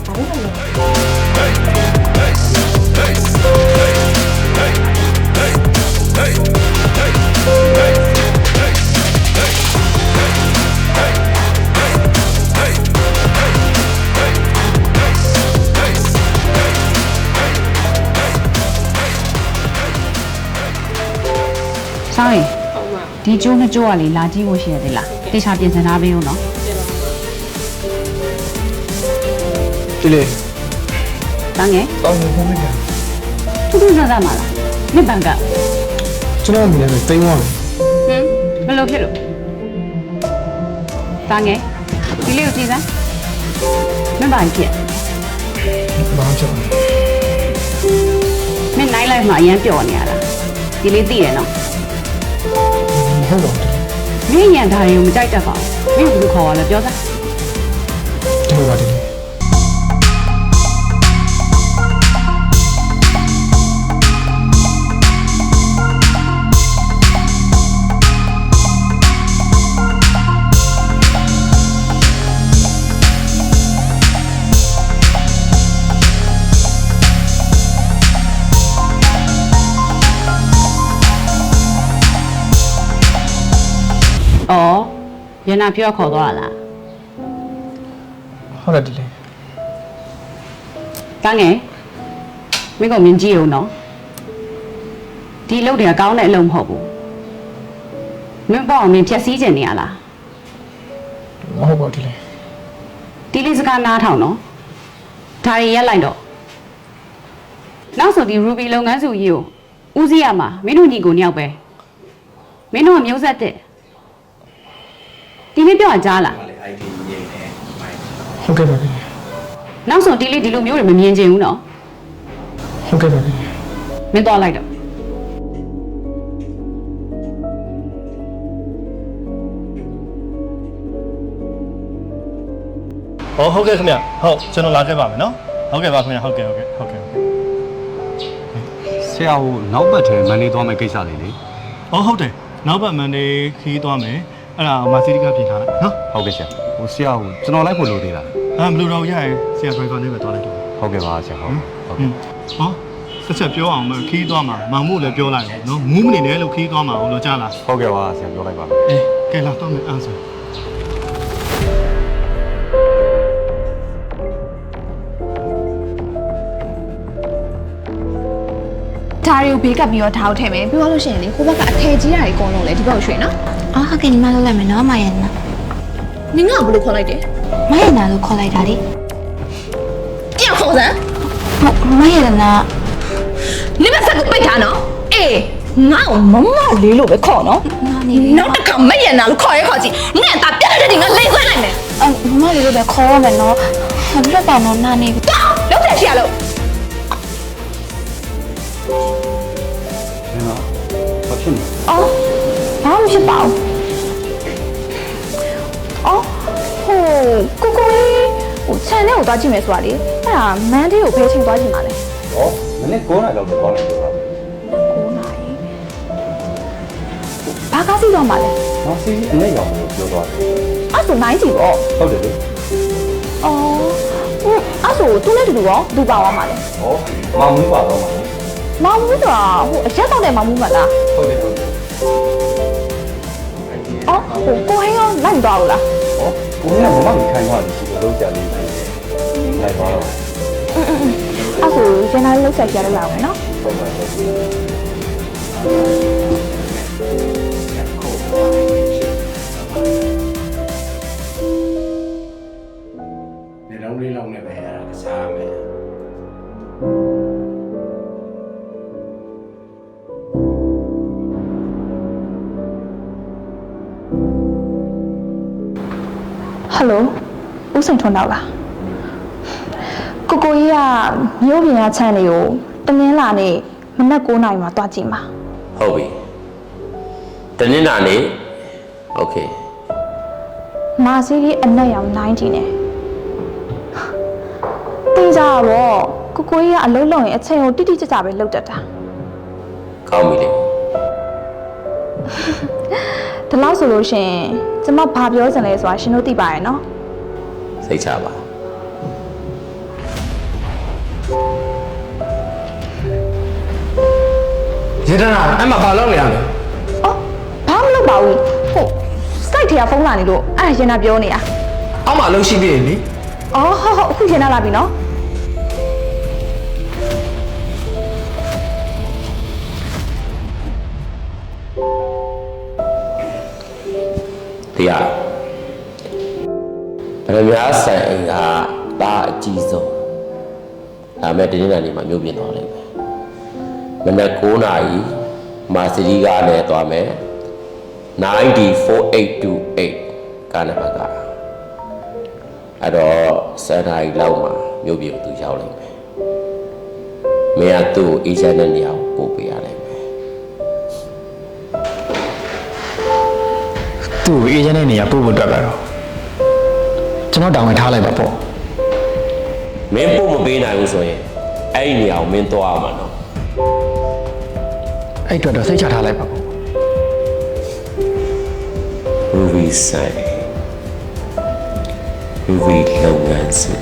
S4: ဘာလို့လဲ
S8: ဆောင်းရင်ဒီကျိုးနှစ်ကျိုးကလေလာကြည့်ဖို့ရှိရသေးလားတေချာပြင်ဆင်ထားပေးဦးနော်
S9: ဒီလေ
S8: တန်းငယ်
S9: တောင်းနေဖို့မကြ
S8: ထူးထူးဆန်းဆန်းပါလားမြစ်ပံက
S9: ကျွန်တော်မြင်တယ်တိမ်သွားတယ်
S8: ဘယ်လိုဖြစ်လို့တန်းငယ်ဒီလေးကိုကြည့်စမ်းမင်းပါဖြစ်
S9: ဘာဖြစ်လဲ
S8: မင်းနိုင်လိုက်မှအရင်ပျော်နေရတာဒီလေးသိရနော်
S9: ဟုတ်တော့
S8: မင်းညံထားရင်မကြိုက်တတ်ပါဘူးမင်းဘယ်လိုခေါ်ရလဲပြောစမ်း
S9: ဒီလိုပါတယ်
S8: အော်ရနာပြောခေါ်သွားလား
S9: ဟုတ်တယ်ဒီလေ
S8: တန်းငယ်မင်းကမြင်ကြည့်ဦးနော်ဒီလုပ်တွေကကောင်းတဲ့အလုပ်မဟုတ်ဘူးမင်းပေါ့မင်းဖြက်စီးကျင်နေရလား
S9: မဟုတ်ပါဘူးဒီလေ
S8: ဒီလေးစကားနားထောင်နော်ဒါရီရက်လိုက်တော့နောက်ဆိုဒီ Ruby လုပ်ငန်းစုကြီးကိုဦးစီးရမှာမင်းတို့ညီကိုညောက်ပဲမင်းတို့ကမျိုးဆက်တဲ့ဒီလေးပြောကြားလား
S9: ဟုတ်ကဲ့ပါဗျာ
S8: နောက်ဆိုဒီလေးဒီလိုမျိုးတွေမမြင်ချင်ဘူးနော်
S9: ဟုတ်ကဲ့ပါဗျာ
S8: မင်းသွားလိုက်တော့
S6: ဟုတ်ကဲ့ခင်ဗျဟုတ်ကျွန်တော်လာခဲ့ပါမယ်နော်ဟုတ်ကဲ့ပါခင်ဗျဟုတ်ကဲ့
S11: ဆရာဟိုနောက်ပတ်ထဲမန်နေသွားမယ့်ကိစ္စလေးလေ
S6: ဟုတ်တယ်နောက်ပတ်မန်နေခီးသွားမယ်အဲ့ဒါမာစီတီကပြင်ထားလိုက်နော်
S11: ဟုတ်ကဲ့ဆရာဟိုဆရာဟိုကျွန်တော်လိုက်ဖို့လိုသေးလား
S6: မလိုတော့ရရင်ဆရာဒရိုင်ဘာနဲ့ပဲသွားလိုက်တော့
S11: ဟုတ်ကဲ့ပါဆရာဟုတ်
S6: ဆက်ချက်ပြောအောင်မခီးသွားမှာမောင်မို့လည်းပြောလိုက်နော်မူးမနေနဲ့လို့ခီးသွားမှာလို့ကြားလား
S11: ဟုတ်ကဲ့ပါဆရာပြောလိုက်ပါမယ်
S6: ကဲလာတော့မယ်အားဆို
S7: ဒါတွေကိုဘေးကပ်ပြီးတော့ထားအောင်ထည့်မယ်ပြီးတော့လို့ရှိရင်လေဟိုဘက်ကအထည်ကြီးတာတွေအကုန်လုံးလေဒီဘက်ကိုရွှေ့နော်
S4: အော်ဟုတ်ကဲ့ညီမလုပ်လိုက်မယ်နော်မယနာ
S7: နင်ကဘယ်လိုခေါ်လိုက်တယ်
S4: မယနာလို့ခေါ်လိုက်တာလေ
S7: ပြန်ခေါ်စမ်း
S4: မယနာ
S7: နင်မဆက်ကိုပိတ်ထားနော်အေး
S4: ငါ့ကိုမမလေးလို့ပဲခေါ်နော်နောက်တစ်ခါမရနာလို့ခေါ်ရခေါ်ကြည့်ငါတာပြတ်တဲ့ဒီငါလိမ့်ခွဲနိုင်မယ်မမလေးလို့ပဲခေါ်ရမယ်နော်လွတ်ပါတော့နာနေလောက်တဲ့ရှိရလို့
S11: ဘာဖြစ်လဲ
S4: အော်ဘာမှဖြစ်ပါဘူးအော်ကိုကြီးခြံထဲကိုသွားကြည့်မယ်ဆိုတာလေအဲ့ဒါမန်ဒေးကိုဖဲချိန်သွားကြည့်ပါလေ
S11: ဟောမနေ့9နာရီလောက်တော့ကောင်းတယ်ပြောတာ
S4: 9နာရီဘာကားစီးသွားမှာလဲ
S11: ။နောက်စီးအနဲ့ရောင်လို့ပြောသွားတယ်
S4: အဲ့ဆိုနိုင်စီပေါ့
S11: ။ဟုတ်တယ်လေ
S4: အော်အဲ့ဆိုသူနဲ့တူတူရောသူပါသွားမှာလဲ
S11: ။ဟောမောင်မူးပါတော့မှာလေ
S4: မောင်မူးဆိုတာအရက်တော့တဲ့မောင်မူးမလား
S11: ။ဟုတ်တယ်ဟုတ်တယ်
S4: အော်ကိုဟင်းရောလိုက်သွားဘူးလား
S11: ။ဟောကိုကမမကြီးခိုင်းသွားတယ်ရှိတယ်လို့ကြာနေတယ်။လိုက်ပါတော့
S4: အဲ့ဆိုဂျန်နာလောက်ဆက်ကြရအောင်နော်
S11: ဟုတ်ပါတော့။
S3: နေတော့လေးလောက်နဲ့ပဲအဲ့ဒါကစားမယ်
S7: ဟယ်လိုဦးစိန်ထွန်းတော့လားကိုကိုကြီးကမျိုးပြင်ရချမ်းလေးကိုတနင်္လာနေ့မနက်9:00နာရီမှာတွားကြည့်မှာ
S5: ဟုတ်ပြီတနင်္လာနေ့โอเค
S7: မာစီကြီးအနက်ရောင်90နဲ့တေးကြတော့ကိုကိုကြီးကအလုံးလုံးရင်အချိန်ကိုတိတိကျကျပဲလုပ်တတ်တာ
S5: ကောင်းပြီလေ
S7: ဒီလောက်ဆိုလို့ရှိရင်ကျမဘာပြောစင်လဲဆိုတာရှင်တို့သိပါရဲ့နော်
S5: စိတ်ချပါ
S9: ရေတနာအဲ့မှာဘာလုပ်နေရလဲ
S7: အော်ဘာမလုပ်ပါဘူးဟုတ်စိုက်ထရဖုန်းလာနေလို့အဲ့ဒါရင်နာပြောနေတာ
S9: အောက်မှာလှုပ်ရှိသေးတယ်လေ
S7: အော်ဟုတ်အခုရင်နာလာပြီနော်
S5: တရားဗရမ ्या ဆိုင်အိမ်ကတာအကြီးဆုံးဒါမဲ့ဒီနေ့နေ့မှာမြို့ပြင်သွားလိမ့်မယ်မနက်9:00နာရီမာစီရီကားနဲ့သွားမယ်94828ကားနံပါတ်ကအဲ့တော့7နာရီလောက်မှာမြို့ပြင်သူရောက်လိမ့်မယ်မင်းကသူ့ကိုအေးချမ်းတဲ့နေရာကိုပို့ပေးရလိမ့်မယ်
S9: သူ့ကိုအေဂျင့်တဲ့နေရာပို့ဖို့အတွက်ကတော့ကျွန်တော်တောင်းဝင်ထားလိုက်ပါပေါ့
S5: မင်းပို့မပေးနိုင်ဘူးဆိုရင်အဲ့ဒီနေရာကိုမင်းသွားရမှာနော်
S9: အဲ့အတွက်တော့စိတ်ချထားလိုက်ပါပေါ့
S5: Ruby ဆိုင် Ruby လုပ်ငန်းစဉ်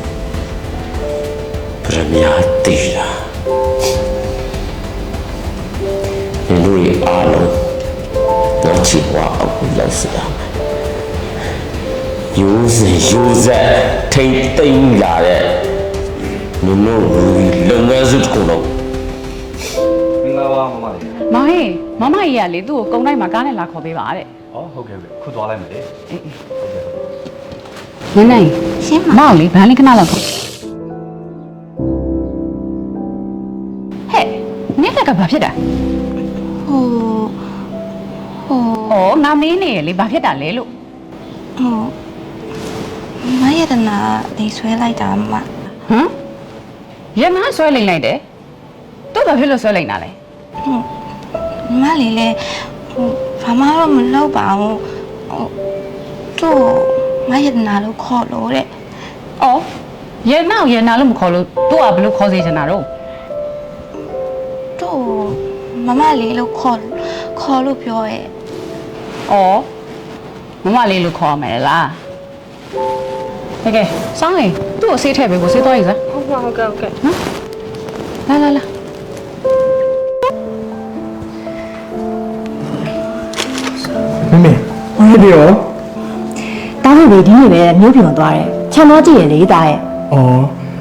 S5: ပရမ ्या တီလာဒီလိုရအားလုံးတော့ချစ်ဝါအခုလောက်စရာယူဆက်ထိမ့်သိမ့်လာတဲ့နုံနို Ruby လုပ်ငန်းစုတစ်ခုလုံး
S11: မင်္ဂလာပါမမလေး
S8: မောင်ဟေးမမကြီးကလေသူ့ကိုကုန်းတိုင်းမှာကားနဲ့လာခေါ်ပေးပါတဲ့
S11: ။ဟောဟုတ်ကဲ့ဗျ။ခုသွားလိုက်မယ်လေ
S8: နန်းနိုင်ရှင်းမောင်လေးဗန်းလေးခဏလောက်ခေါ်ဟဲ့နင်းလက်ကဘာဖြစ်တာဟိုငါမင်းနေလေဘာဖြစ်တာလဲလို့
S2: မရတနာနေဆွဲလိုက်တာမ
S8: ဟမ်ရမဆွဲလိမ့်လိုက်တယ်တော့ဘာဖြစ်လို့ဆွဲလိုက်တာလဲ
S2: မလေးလေဘာမှတော့မလုပ်ပါဘူးသူ့မရတနာလို့ခေါ်လို့တဲ့
S8: အော်ရနာလို့မခေါ်လို့သူ့ကဘယ်လိုခေါ်စေချင်တာတော့
S2: သူ့မမလေးလို့ခေါ်လို့ပြောရဲ့
S8: အော်မမလေးလို့ခေါ်ရမယ်လားကဲစောင်းရင်သူ့ကိုဆေးထည့်ပေးဖို့ဆေးသွားရည်စား
S7: ဟုတ်ကဲ့
S8: နော်လာ
S10: မမေဟုတ်တယ်ရော
S4: တားဖို့လေဒီနေ့ပဲမျိုးပြန်သွားတယ်ခြံသွားကြည့်ရလေတားရဲ့
S10: ဩ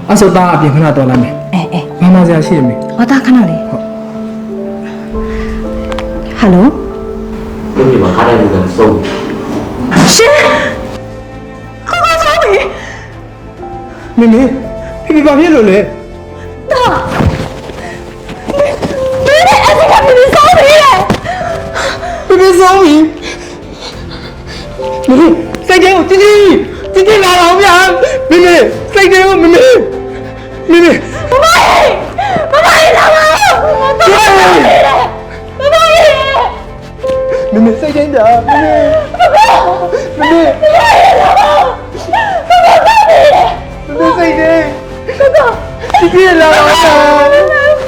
S10: အဲ့ဆိုသားအပြင်ခဏတော်လိုက်မယ်
S4: အဲ
S10: ဘာမှစရာရှိရမေ
S4: ဟောတာခဏလေးဟယ်လို
S5: မြို့ပြင်မှာခါတဲ့လူကစုံ
S4: ရှင်ခေါ်ဆောင်ပြီ
S10: မမေဖေဘာဖြစ်လို့လဲ
S4: တာမင်းနဲ့အစီကမင်းစောင်းပြီလေ
S9: မေမေစိတ်နေဦးမေမေမေမေမမလာပါမေမေစိတ်ချင်းပြမေမေမေမေစိတ်ချင်းဒီပြေလာပါ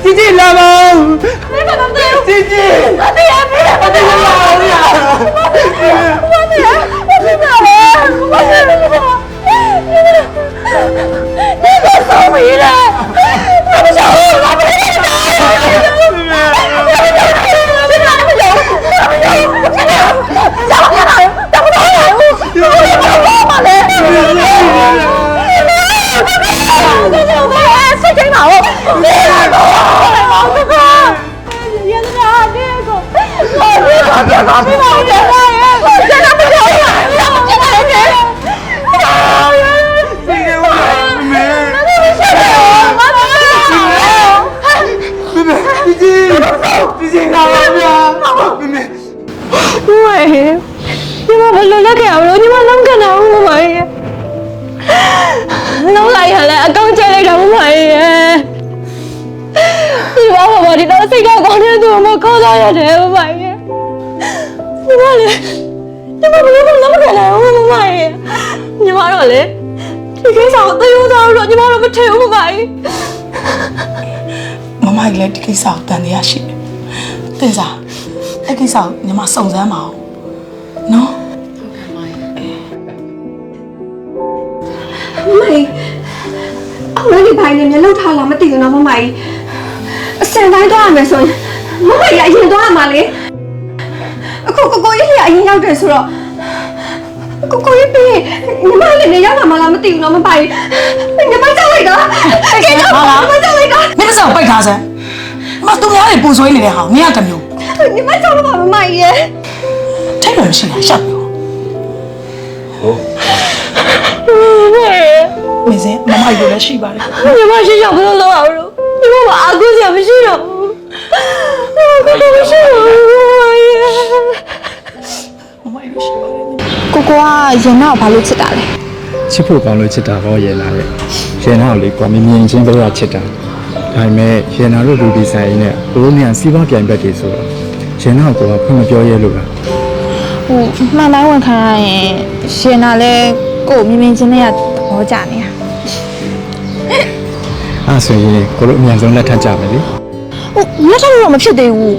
S9: ជីជីလာပါជីជីအတေးရပြီအတေးလာပါဦးရမမရမမလာမမရဒီကဆောင်းမရမမကြောက်မမရလုံးလိုက်ရလဲအကောင့်ကျလိုက်တာမမရဲ့ဒီဘာဘာဒီတော့စိတ်ကောင်းတဲ့သူမခေါ်တော့ရတယ်မမရဲ့မမလေဒီမဘလို့မလုပ်ခဲ့လားမမရဲ့ညီမတော့လေဒီကိစ္စကိုသိရတော့ညီမတော့မထင်ဘူးမမရဲ့မမကြီးလည်းဒီကိစ္စကိုတန်တရားရှိတယ်တင်စားအဲ့ကိစ္စကိုညီမစုံစမ်းပါအောင်နော်မမအော်ဒီဘိုင်းနဲ့မျက်လုံးထားလာမသိဘူးနော်မမကြီးအစံတိုင်းတော့ရမယ်ဆိုရင်မမကြီးအရင်တော့ရမှာလေအခုကိုကြီးအရင်ရောက်တယ်ဆိုတော့ကိုကြီးပြီးညီမလည်းနေရောက်လာမှလားမသိဘူးနော်မမကြီးညီမကြောက်လိုက်တာကဲတော့မကြောက်လိုက်တာမင်းစံပိုက်ထားစမ်းမသူများတွေပူဆွေးနေတဲ့ဟာမင်းကတမျိုးညီမကြောက်လို့ပါမမကြီးရဲ့ထိုက်လို့ရှိတာရှောက်ပြောဟုတ်မင်းစမမကြီးလည်းရှိပါတယ်ညီမရှိရောက်ဘယ်လိုလုပ်အောင်လို့ညီမကအာကုစရာမရှိတော့ဘူးအာကုမရှိတော့ဘူးမမကြီးမရှိပါဘူးကိုကရင်နောက်ဘာလို့ချစ်တာလဲ
S6: ချစ်ဖို့ကောင်းလို့ချစ်တာတော့ရေနာရဲ့ရေနာကိုလေကွာမြင်မြင်ချင်းတော့ချစ်တာဒါပေမဲ့ရေနာတို့လူဒီဇိုင်းနဲ့ဘလို့နေစီးပွားပြိုင်ဘက်တွေဆိုတော့ရေနာကိုဖွင့်မပြောရဲလို့လား
S7: ဟိုမှန်တိုင်းဝန်ခံရရင်ရှင်နာလဲကိုမြင်မြင်ချင်းနဲ့သဘောကျနေတာ
S6: အဲ့ဆိုရင်ကိုတို့အမြန်ဆုံးလက်ထပ်ကြမယ်လေ
S7: ဟိုလက်ထပ်လို့မဖြစ်သေးဘူး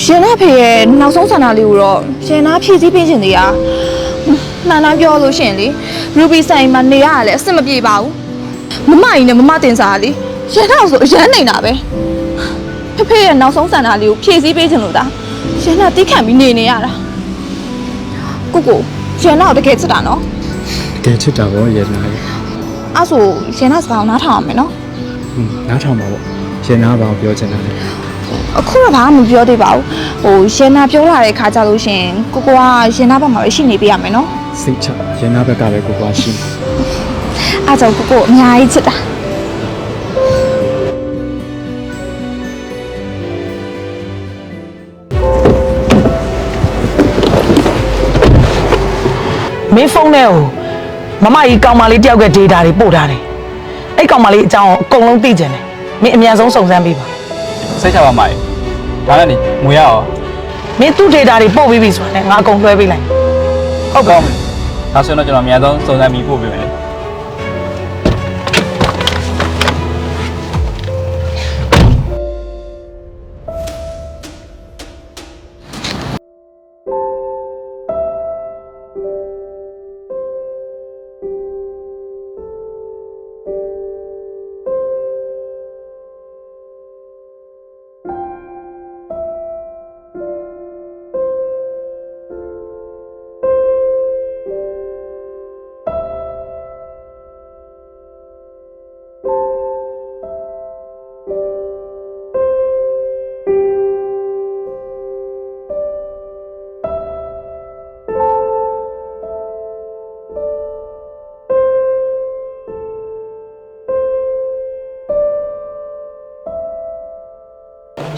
S7: ရှင်နာဖေရဲ့နောက်ဆုံးဆန္ဒလေးကိုတော့ရှင်နာဖြည့်ဆည်းပေးခြင်းသေးတာမှန်တိုင်းပြောလို့ရှိရင်လေရူဘီဆိုင်မှာနေရတာလည်းအဆင်မပြေပါဘူးမမကြီးနဲ့မမတင်စားလေရှင်နာဆိုအရန်နေတာပဲဖေရဲ့နောက်ဆုံးဆန္ဒလေးကိုဖြည့်ဆည်းပေးခြင်းလို့ဒါရှင်နာတိခံပြီးနေရတာကိုရှင်နာတကယ်ချစ်တာနော်
S6: တကယ်ချစ်တာပေါ့ရေနာရဲ့
S7: အဲ့ဆိုရှင်နာစကားကိုနားထောင်ရမယ်နော်
S6: နားထောင်ပါပေါ့ရှင်နာဘာပြောချင်တာလဲ
S7: အခုတော့ဘာမှမပြောသေးပါဘူးဟိုရှင်နာပြောလာတဲ့ခါကြလို့ရှင်ကိုကရှင်နာဘက်မှာပဲရှိနေပေးရမယ်နော်
S6: စိတ်ချရှင်နာဘက်ကပဲကိုရှိ
S7: အဲ့ကြောင့်ကိုအများကြီးချစ်တာ
S1: မင်းဖုန်းထဲကိုမမကြီးကောင်မလေးတယောက်က data တွေပို့ထားတယ်အဲ့ကောင်မလေးအကြောင်းအကုန်လုံးသိကြတယ်မင်းအမြန်ဆုံးစုံစမ်းပေးပါ
S11: စိတ်ချပါမကြီးဒါနဲ့နေငွေရအောင်
S1: မင်းသူ့ data တွေပို့ပြီးပြီဆိုတာနဲ့ငါအကုန်လွှဲပေးလိုက်
S11: ဟုတ်ကောင်းဒါဆိုတော့ကျွန်တော်အများဆုံးစုံစမ်းပြီးပို့ပေးမယ်လေ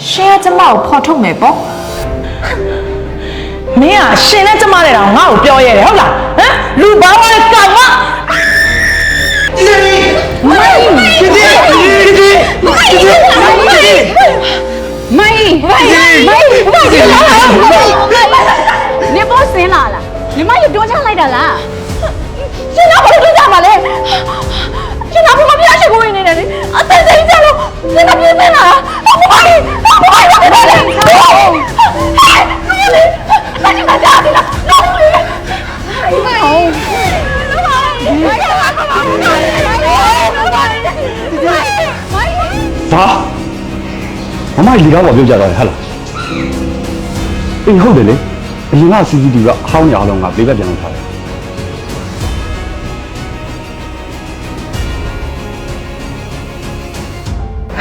S7: ရှင်ကကျမကိုဖော်ထုတ်မယ်ပေါ့မင်းကရှင်နဲ့ကျမနဲ့တော့ငါ့ကိုပြောရတယ်ဟုတ်လားဟမ်လူဘာဝလဲကောင်မ
S8: နေပေါ်စင်းလာလားညီမရတွန်းချလိုက်တာလား
S7: ရှင်ကဘာလို့ကြမှာလဲရှင်ကဘာမှမရရှိကိုနေတယ်လေအသက်စိတ်ကြလို့ရှင်ကပြင်းနေတာဘာလဲဘာလဲဘာလဲ
S11: ဘာမမကြီးလီကားပေါ်ပြောကြတော့ဟဲ့လားအေးဟုတ်တယ်လေအရင်က CCTV ကအဟောင်းရအောင်လုံးကပေးဘက်ပြန်လုပ်ထားတယ်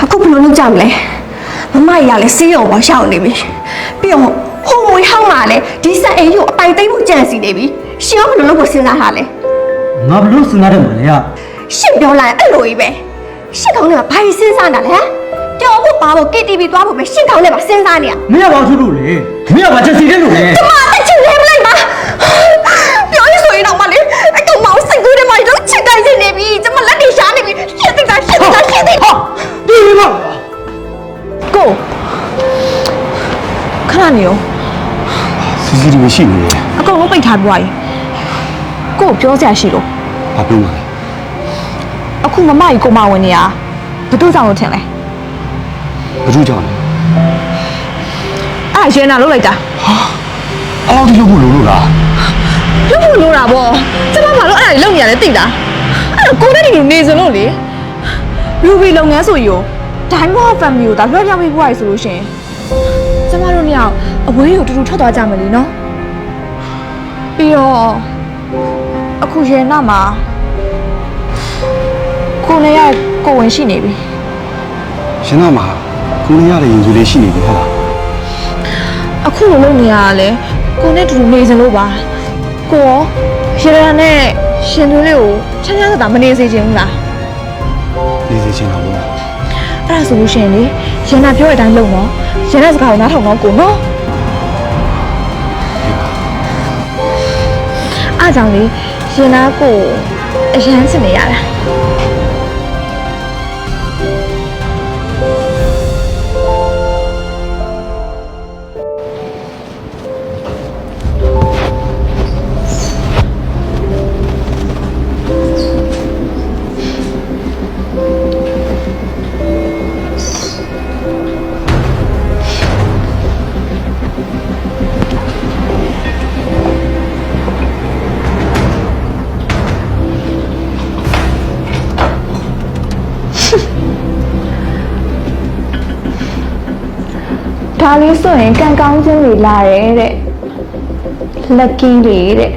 S2: အခုဘယ်လိုလုပ်ကြမလဲမမကြီးကလည်းစေးရုံပေါ်ရှောက်နေပြီပြီးတော့ဟိုမွေဟောင်းမှလည်းဒီဆက်အိမ်ကိုအပိုင်သိမ့်ဖို့ကြံစီနေပြီရှင်ကဘယ်လိုလုပ်ဖို့စဉ်းစားထားလဲ
S10: ငါဘလို့စဉ်းစားတယ်မလဲอ่ะ
S2: ရှင်ပြောလိုက်အဲ့လိုကြီးပဲရှင်ကောင်းနဲ့ဘာကြီးစဉ်းစားနေတာလဲဟမ်ကြော်ဖို့ပါဖို့ KTV သွားဖို့ပဲရှင်ကောင်းနဲ့ပါစဉ်းစားနေရ
S10: မင်းကဘာထူးလို့လဲမင်းကဘာချက်စီတဲ့လို့လဲ
S2: ကျမအချစ်လဲမလိုက်ပါပြောရဆိုရင်တော့မလေးအကောင်မောင်စိတ်ကူးတယ်မတော့ချစ်တိုင်းနေနေပြီကျမလက်တွေရှားနေပြီရှစ်သိတာရှစ်သိတာရှစ်သိတာ
S10: ဒီလိုပါ
S7: ကိုခဏနေရော
S11: CCTV ရှိနေတယ်
S7: အကုန်လုံးပိတ်ထားပြီးသွားပြီကိုပြောစရာရှိလို့
S11: ဘာပြောမှာလဲ
S7: အခုမမကြီးကိုမဝင်နေရဘသူကြောင့်လို့ထင်လဲ
S11: ဘယ်သူကြောင့်လဲ
S7: အဲ့ရဲနာလုတ်လိုက်တာ
S11: အဲ့လောက်ထိလုပ်ဖို့လိုလို့လား
S7: လုပ်ဖို့လိုတာပေါ့ကျမဘာလို့အဲ့ဒါလုံနေရလဲသိလားအဲ့တော့ကိုနဲ့ဒီလိုနေစလို့လေရူဘီလုပ်ငန်းဆိုရောဒိုင်းမောဖမ်မီကိုဒါလွှဲပြောင်းပေးဖို့ရဆိုလို့ရှင်ကျမတို့နှစ်ယောက်အဝေးကိုတူတူထွက်သွားကြမယ်လीနော်ပြီးတော့အခုရဲနာမှာကိုနဲ့ရကိုဝင်ရှိနေပြီ
S11: ရှင်နာမှာကိုနေရတဲ့ရင်ကျူလေးရှိနေပြီဟုတ်လား
S7: အခုလိုလုပ်နေရတာလေကိုနဲ့တူတူနေစလို့ပါကိုရောရေရနဲ့ရှင်သူလေးကိုချမ်းချမ်းသာသာမနေစေချင်ဘူးလား
S11: နေစေချင်တာပေါ့
S7: အဲ့ဒါဆိုလို့ရှိရင်လေရန်နာပြောတဲ့အတိုင်းလုပ်နော်ရန်နာစကားကိုနားထောင်တော့ကိုနော်အားကြောင့်လေရန်နာကိုအရန်ချင်နေရတာ ဒါလေးဆိုရင်ကံကောင်းခြင်းတွေလာတယ်တဲ့ lucky လေးတဲ့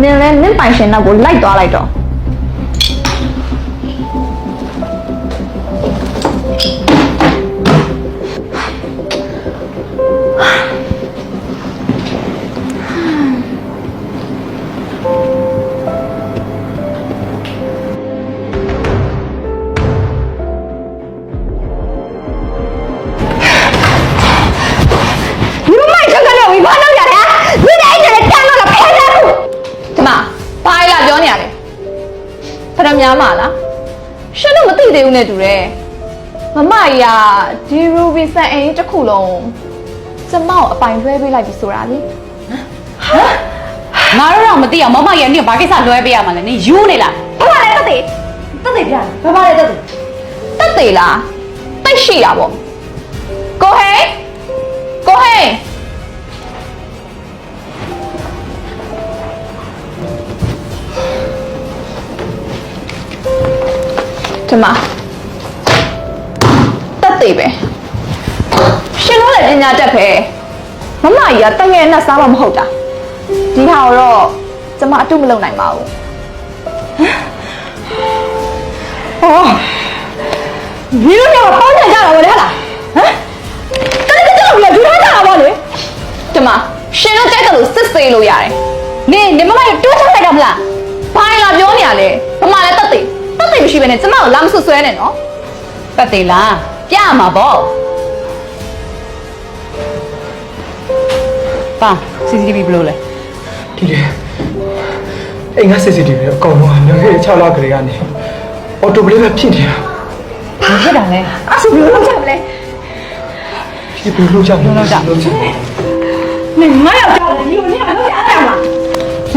S7: နင်လည်းနင့်ပိုင်ရှင်နောက်ကိုလိုက်သွားလိုက်တော့ဖရမများမလားရှင်တို့မသိသေးဘူးနဲ့တူတယ်မမကြီးကဒီရူဘီဆန်အိမ်တစ်ခုလုံးကျမကိုအပိုင်လွှဲပေးလိုက်ပြီဆိုတာလေ
S8: ငါတို့တော့မသိအောင်မမရဲ့နေ့ဘာကိစ္စလွှဲပေးရမှာလဲနင်ယူနေလား
S2: ဘာလဲတက်သေးပြဘာလဲတက်သေး
S7: တက်သေးလားတိတ်ရှိတာပေါ့ကိုဟိန်းဒီမှာတက်သေးပဲရှင်တို့လည်းပညာတတ်ပဲမမကြီးကတငယ်နဲ့စားမမဟုတ်တာဒီဟာတော့ကျမအတုမလုပ်နိုင်ပါဘူးဟောဒီလိုမျိုးပေါင်းကြကြတာပဲလေဟလားဟမ်တကယ်တော့ယူထားကြတာပေါ့လေဒီမှာရှင်တို့ကြိုက်တယ်လို့စစ်စေးလို့ရတယ်နင်မမကြီးတိုးချလိုက်တာမလားဘာလာပြောနေရလဲမမလည်းတက်သေးမရှိပဲနဲ့ကျမကိုလာမဆွဆွဲနဲ့နော်
S8: တက်သေးလား ပြမှာပေါ့ပါ CCTV ဘယ်လိုလဲ
S10: ဒီလေအိမ်က CCTV အကောင်လုံးမျိုးရဲ့6လကလေးကနေအော်တိုပလေးပဲဖြစ်နေတာ
S8: ဘာဖြစ်တာလဲ
S7: အဲ့ဆိုဘယ်လိုလုပ်ကြမလဲ
S10: ဒီဘယ်လိုကြောက်လဲ
S7: နေမရောက်ကြတယ်ဒီလိုနေအောင်လုပ်ရအောင်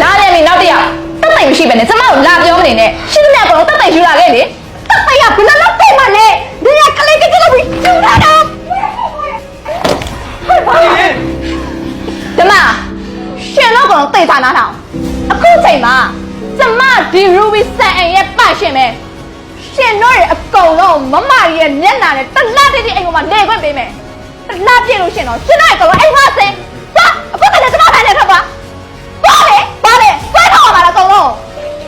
S7: လားလာတယ်လေနောက်တစ်ယောက်တက်တိုင်မရှိပဲနဲ့ကျမတို့လာပြောမနေနဲ့ရှင်းမြတ်ကတော့တက်တိုင်ယူလာခဲ့လေတက်တိုင်ကဘယ်လိုလုပ်သိမှလဲဒီကကလေးကလေးပြီးကျူတာတော့ကျမရှင်တော့ကတော့သိစားနာထောင်အခုချိန်မှာကျမဒီ Ruby ဆန်အန်ရဲ့ပတ်ရှင်ပဲရှင်တို့ရဲ့အကုန်လုံးမမရဲ့မျက်နှာနဲ့တလှတိတိအိမ်ပေါ်မှာနေခွင့်ပေးမယ်တလှပြည့်လို့ရှင်တော့ရှင်တို့ရဲ့ကောင်အိမ်မှာဆင်းသွားအခုတည်းကကျမဖန်နေထွက်ပါဘာလဲဆွဲထောက်ပါလားကောင်လုံး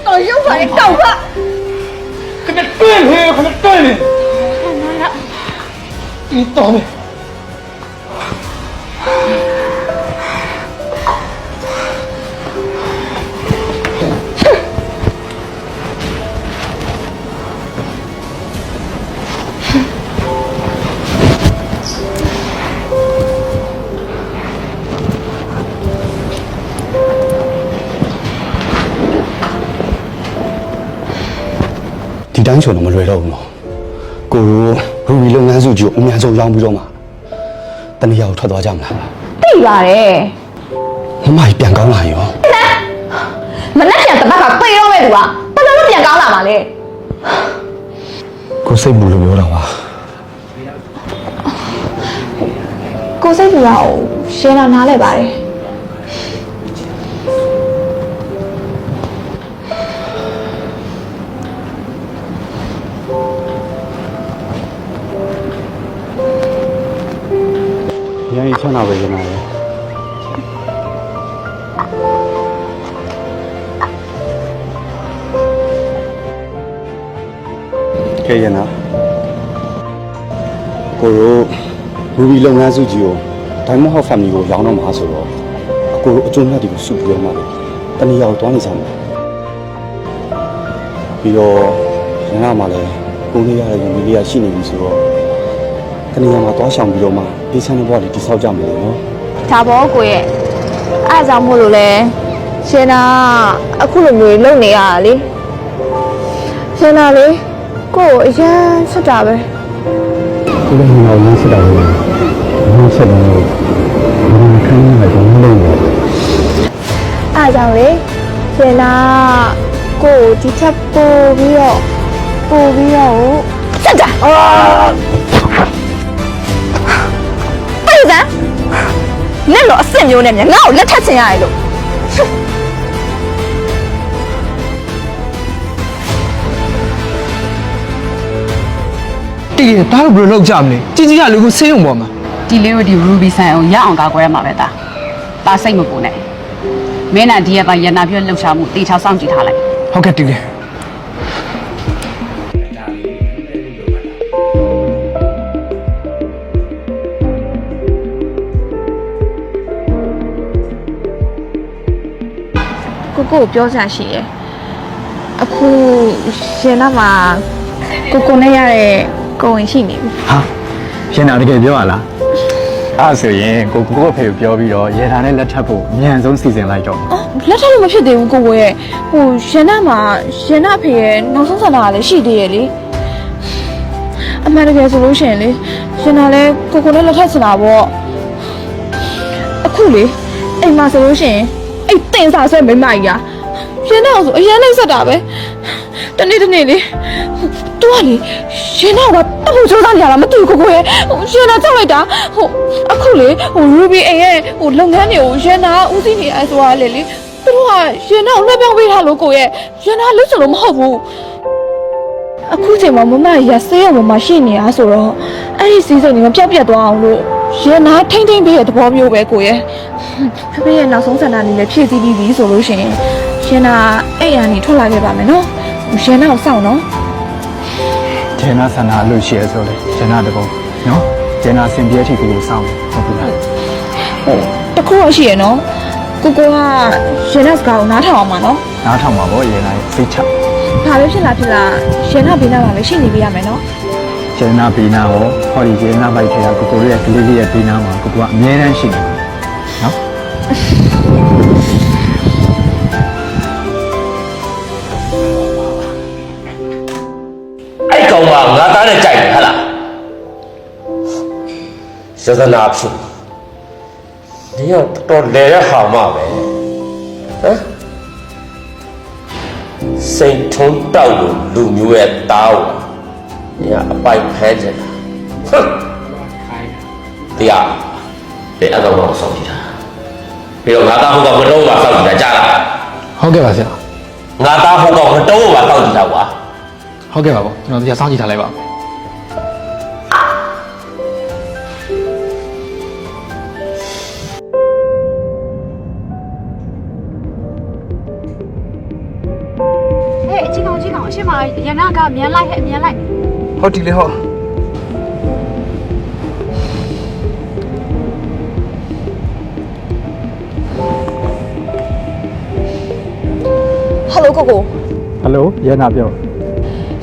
S7: တော်ရုပ်ပါလေတောက်ခါ
S10: ခဏတွင်းလေခဏတွင်းလေဒီတော့မယ်
S11: ဒီတိုင်းဆိုတော့မလွယ်တော့ဘူးနော်ကိုရိုရူဘီလုပ်ငန်းစုကြီးကိုအများဆုံးရောင်းပြီးတော့မှတနည်းအားထွက်သွားကြမလား
S7: သိပါတယ်
S11: မမကြီးပြန်ကောင်းလာရော
S7: မနဲ့ပြန်တပတ်ကပြေတော့မဲ့သူကဘယ်လိုလုပ်ပြန်ကောင်းလာမှာလဲ
S11: ကိုစိတ်ဘူးလို့ပြောတာပါ
S7: ကိုစိတ်ပူတာကိုရှင်းတာနားလဲပါတယ်
S11: ရရင်ချမ်းသာပဲရနာပဲကဲရနာကိုရိုရူဘီလုပ်ငန်းစုကြီးကိုဒိုင်မဟော့ဖမ်မီကိုရောင်းတော့မှာဆိုတော့ကိုရိုအကျိုးမဲ့တွေကိုစုပြီးတော့မှတနည်းအားသွားနေစမ်းမယ်ပြီးတော့ရနာမှာလည်းကိုလေးရတဲ့လူလေးရရှိနေပြီဆိုတော့တနည်းအားမှာသွားဆောင်ပြီးတော့မှဒီဆန်းတဲ့ဘဝလေးတိဆောက်ကြမယ်နော်
S2: ဒါပေါ့ကိုရဲ့အားကြောင့်မို့လို့လဲရှင်နာအခုလိုမျိုးလုံနေရတာလေရှင်နာလေကို့အရန်ဆက်တာပဲ
S11: ကိုလည်းငါ့ကိုစစ်တာပဲငါဆက်တယ်ဘာမှခံနေမှာတော့မလုပ်ဘူး
S2: အားကြောင့်လေရှင်နာကို့ဒီထက်ပို့ပြီးတော့ဆက်တာပြေစမ်းလက်လို့အစ်စ်မျိုးနဲ့ငါ့ကိုလက်ထပ်ချင်ရတယ်လို့
S10: တကယ်ဒါကိုဘယ်လိုလုပ်ကြမလဲကြီးကြီးကလူကိုဆေးရုံပေါ်မှာ
S8: ဒီလေးကိုဒီ Ruby ဆိုင်အောင်ရအောင်ကာကွယ်ရမှာပဲဒါစိတ်မပူနဲ့မင်းနဲ့ဒီရဲ့ပိုင်းရနာပြည့်လှုပ်ရှားမှုတေချာစောင့်ကြည့်ထားလိုက်
S10: ဟုတ်ကဲ့တကယ်
S2: ကိုပြောစရာရှိရယ်အခုရှင်နာမှာကိုနဲ့ရတဲ့ကိုဝင်ရှိနေပြီ
S6: ဟာရှင်နာတကယ်ပြောရလားအဲ့ဆိုရင်ကိုအဖေကိုပြောပြီးတော့ရေထားနဲ့လက်ထပ်ဖို့အမြန်ဆုံးစီစဉ်လိုက်တော့
S2: လက်ထပ်လို့မဖြစ်သေးဘူးကိုရဲ့ဟိုရှင်နာမှာရှင်နာဖေရဲ့နောက်ဆုံးဆန္ဒကလည်းရှိသေးရဲ့လေအမှန်တကယ်ဆိုလို့ရှိရင်လေရှင်နာလည်းကိုနဲ့လက်ထပ်ချင်တာပေါ့အခုလေအိမ်မှာဆိုလို့ရှိရင်အဲ့တင်စားဆွဲမိမကြီးကရှင်နာဆိုအရင်လိုက်ဆက်တာပဲတနေ့လေတူကလေရှင်နာကတခုစူးစမ်းနေရတာမသိဘူးကိုရဲ့ဟိုရှင်နာကြောက်လိုက်တာဟိုအခုလေဟို Ruby အိမ်ရဲ့ဟိုလုပ်ငန်းတွေကိုရှင်နာဦးစီးနေရဲဆိုတာလေသူတို့ကရှင်နာကိုလွှဲပြောင်းပေးထားလို့ကိုရဲ့ရှင်နာလွတ်ချင်လို့မဟုတ်ဘူးအခုချိန်မှာမမရဆေးရုံမှာရှိနေရဆိုတော့အဲ့ဒီစီးစိမ်တွေမပြောက်ပြတ်သွားအောင်လို့ရှင်နာထိမ့်ထိမ့်ပေးတဲ့သဘောမျိုးပဲကိုရဲ့ဖေရဲ့နောက်ဆုံးဆန္ဒနေလည်းဖြည့်ဆည်းပြီးပြီဆိုလို့ရှိရင်ရှင်နာအဲ့ရန်နေထွက်လာခဲ့ပါမယ်နော်ရှင်နာကိုစောင့်နော်
S6: ဂျန်နာဆန္ဒလို့ရှိရဲဆိုလေဂျန်နာတကုန်းနော်ဂျန်နာစင်ပြဲထိကိုစောင့်ဟုတ်ပြီလား
S2: ဟုတ်တခုတော့ရှိရနော်ကိုကရှင်နာစကားကိုနားထောင်အောင်ပါနော်
S6: နားထောင်ပါဗောရေနာရဲ့စိတ်ချ
S2: ဘာပဲဖြစ်လာရှင်နာဘေးနားမှာပဲရှိနေပြရမယ်နော်
S6: ရ ကျန်နာပီနာဟောဟောဒီကျန်နာဘိုက်ထဲကကိုကိုရဲ့ကလေးလေးရဲ့ပီနာမှာကိုကအမြဲတမ်းရှိနေနော်
S5: အဲ့ကောင်ကငါသားနဲ့ကြိုက်တယ်ဟဟလားရသနာဖြစ်နေရတော်လဲရဟာမပဲဟမ်စိတ်ထုံးတောက်လို့လူမျိုးရဲ့တားကိုနေရအပိုက်ဖဲချင်တာဟမ်တရားတဲ့အဲ့ကောင်ကိုစောင့်ကြည့်တာပြီးတော့ငါသားဟုတ်ကမတော့ပါစောင့်ကြည့်တာကြားလား
S6: ဟုတ်ကဲ့ပါဆရာ
S5: ငါသားဟုတ်ကမတော့ပါစောင့်ကြည့်တာကွာ
S6: ဟုတ်ကဲ့ပါပေါ့ကျွန်တော်တရားစောင့်ကြည့်ထားလိုက်ပါမယ်
S8: ဟဲ့အကြီးကောင်အရှိမရနာကမြန်လိုက်ဟဲ့မြန်လိုက်
S9: ဟုတ်ဒီလေဟုတ်
S7: ဟယ်လိုကိုကို
S6: ဟယ်လိုရဲနာပြော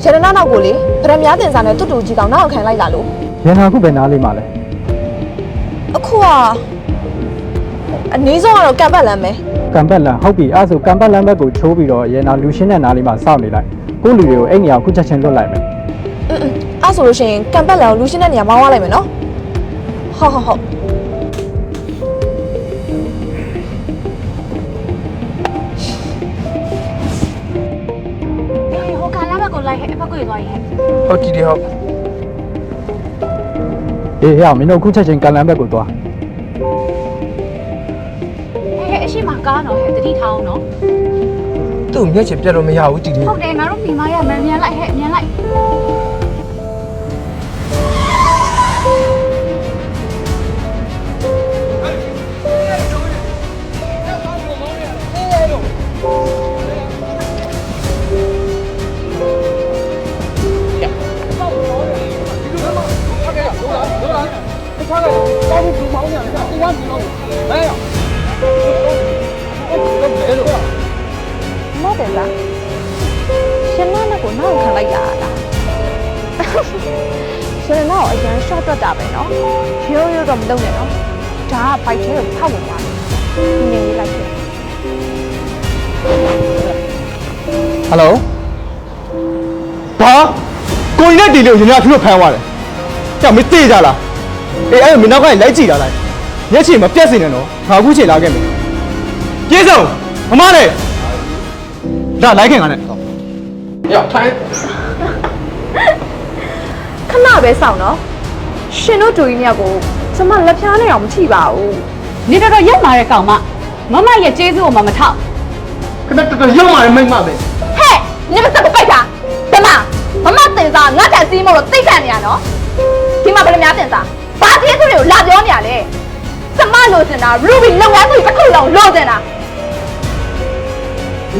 S7: ရတနာနောက်ကိုလေဗရမများတင်စားနဲ့တူတူကြီးကောင်နောက်ခံလိုက်လာလို့
S6: ရဲနာခုပဲနားလေးမှာလဲ
S7: အခုကအနည်းဆုံးကတော့ကံပတ်လမ်းပဲ
S6: ကံပတ်လန်ဟုတ်ပြီအဲ့ဆိုကံပတ်လန်ဘက်ကိုချိုးပြီးတော့ရဲနာလူရှင်းတဲ့နားလေးမှာစောင့်နေလိုက်ကိုလူတွေကိုအဲ့နေရာကိုချက်ချင်းလွတ်လိုက်မယ်
S7: အဲ့ဆိုလို့ရှိရင်ကံပတ်လမ်းကိုလူရှင်းတဲ့နေရာမောင်းသွားလိုက်မယ်နော်ဟုတ်
S8: ဟိုကလာဘက်ကိုလိုက်ဟဲ့အဖက်ကိုသွားရင်ဟဲ့
S9: ဟုတ်ဒီလေဟုတ်
S6: အေးဟဲ့မင်းတို့ခုချက်ချင်းကံလန်ဘက်ကိုသွား
S8: ဟဲ့အရှိမကားနော်ဟဲ့တတိထားအောင်နော်
S9: သူ့မျက်ချင်ပြတ်လို့မရဘူးဒီလေ
S8: ဟုတ်တယ်ငါတို့မိမရမြန်လိုက်ဟဲ့မြန်လိုက်
S7: မောတယ်လားရှင်မနဲ့ကိုနောက်ခံလိုက်တာလားရှင်နောက်အရင် short တွက်တာပဲနော်ရိုးတော့မလုပ်နဲ့နော်ဒါကဘိုက်ထဲကိုဖောက်ဝင်သွားတယ်နေနေလိုက်တယ်
S9: ဟယ်လိုဘာကိုကြီးနဲ့ဒီလေကိုရင်ကဖြိုးဖမ်းသွားတယ်ကြောက်မသိကြလားအေးအဲ့မင်းနောက်ကနေလိုက်ကြည့်တာလိုက်မျက်ချင်မပြတ်စင်နဲ့နော်ငါအခုချိန်လာခဲ့မယ်ပြေဆုံးမမလေးဒါလိုက်ခင်ကနဲ့ရောက်ထိုင်
S7: ခဏပဲစောင့်နော်ရှင်တို့တူကြီးမြောက်ကိုကျမလက်ဖြားနဲ့အောင်မထိပါဘူး
S8: နေတော်ရက်လာတဲ့ကောင်မမရဲ့ကျေးဇူးကိုမထောက်
S9: ခဏတော်ရောက်လာတယ်မိမ့်မပဲ
S7: ဟဲ့နေမစက်ကိုပိုက်တာဓမ္မမတင်စားငါတက်စီးမို့လို့သိခံနေရနော်ဒီမှာဘယ်လိုများတင်စားဘာကျေးဇူးတွေကိုလာပြောနေရလဲကျမလိုချင်တာ Ruby လုပ်ငန်းစုတစ်ခုလုံးလိုချင်တာ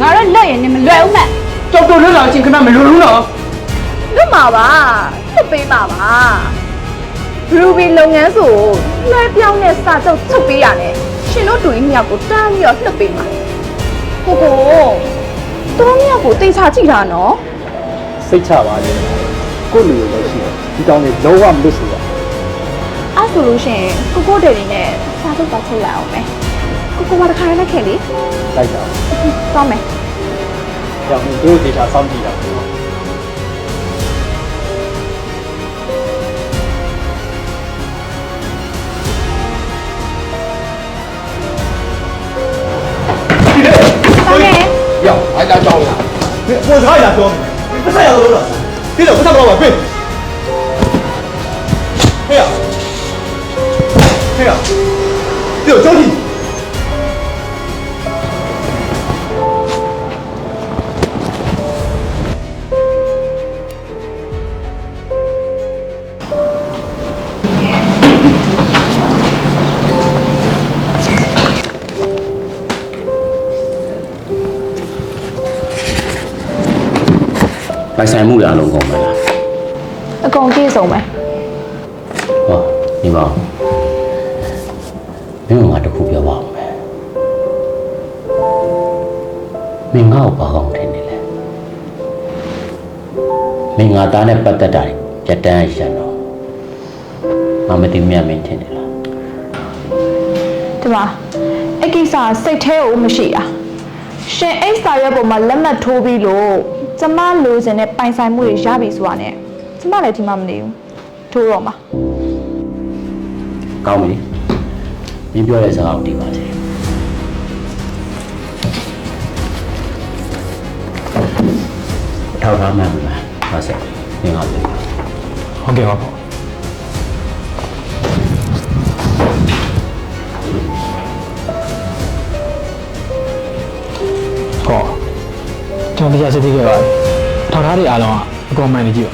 S8: ငါတို့လွတ်ရင်နေမလွယ်ဦးမဲ့
S9: ကြောက်တော်လွတ်လာချင်းခဏမလွယ်ဘူးနော်
S7: လွတ်မှာပါလွတ်ပေးမှာပါ Ruby လုပ်ငန်းစုကိုလွှဲပြောင်းတဲ့စာချုပ်ချုပ်ပေးရတယ်ရှင်တို့တူကြီးမြောက်ကိုတန်းပြီးတော့လွတ်ပေးမှာကိုတို့မြောက်ကိုတိတ်ချကြည့်တာနော်
S6: စိတ်ချပါလေကိုလူတွေလည်းရှိတယ်ဒီတောင်းတွေလုံးဝမလွတ်ဘူး
S7: အဲ့ဆိုလို့ရှိရင်ကိုတယ်လေးနဲ့စာချုပ်တော့ချုပ်လိုက်အောင်မယ်ကိုမတခါရနဲ့ခင်လေ
S6: လိုက်တာ
S7: သွားမယ်
S6: ကြောင်တို့ဒေတာစောင့်ကြည့်တာ
S7: သွားမယ်
S9: ရောက်အဲ့ဒါကြောက်လား我啥也ပြောမယ်不是要走了别了不上老板对嘿呀嘿呀这有交替
S5: ပိုင်ဆိုင်မှုရအောင်ကုန်မလား
S7: အကုန်ပြည့်စုံမယ်
S5: ဟောဒီမှာမင်းကငါတခုပြောပါဦးမယ်မင်းငါ့ကိုဘာကောင်းထင်နေလဲမင်းငါသားနဲ့ပတ်သက်တာ တက်တန်းရန်တော့မမတိမြတ်မင်းထင်တယ်လား
S7: ဒီမှာအကိစ္စစိတ်แท้ကိုမရှိတာရှင်အိတ်စာရွက်ပေါ်မှာလက်မှတ်ထိုးပြီးလို့ကျမလိုချင်တဲ့ပိုင်ဆိုင်မှုတွေရပြီဆိုတာနဲ့ကျမလည်းဒီမှာမနေဘူးထိုးတော့မှာ
S5: ကောင်းပြီမင်းပြောတဲ့စကားကိုတည်ပါစေထောက်ထားမှန်းပါပါဆက်မင်းကပြော
S6: ဟုတ်ကဲ့ပါပေါ့ဟောကျွန်တော်တရားစစ်သေးခဲ့ပါတယ်ထောက်ထားတွေအားလုံးကအကောမှန်နေကြည့်ပါ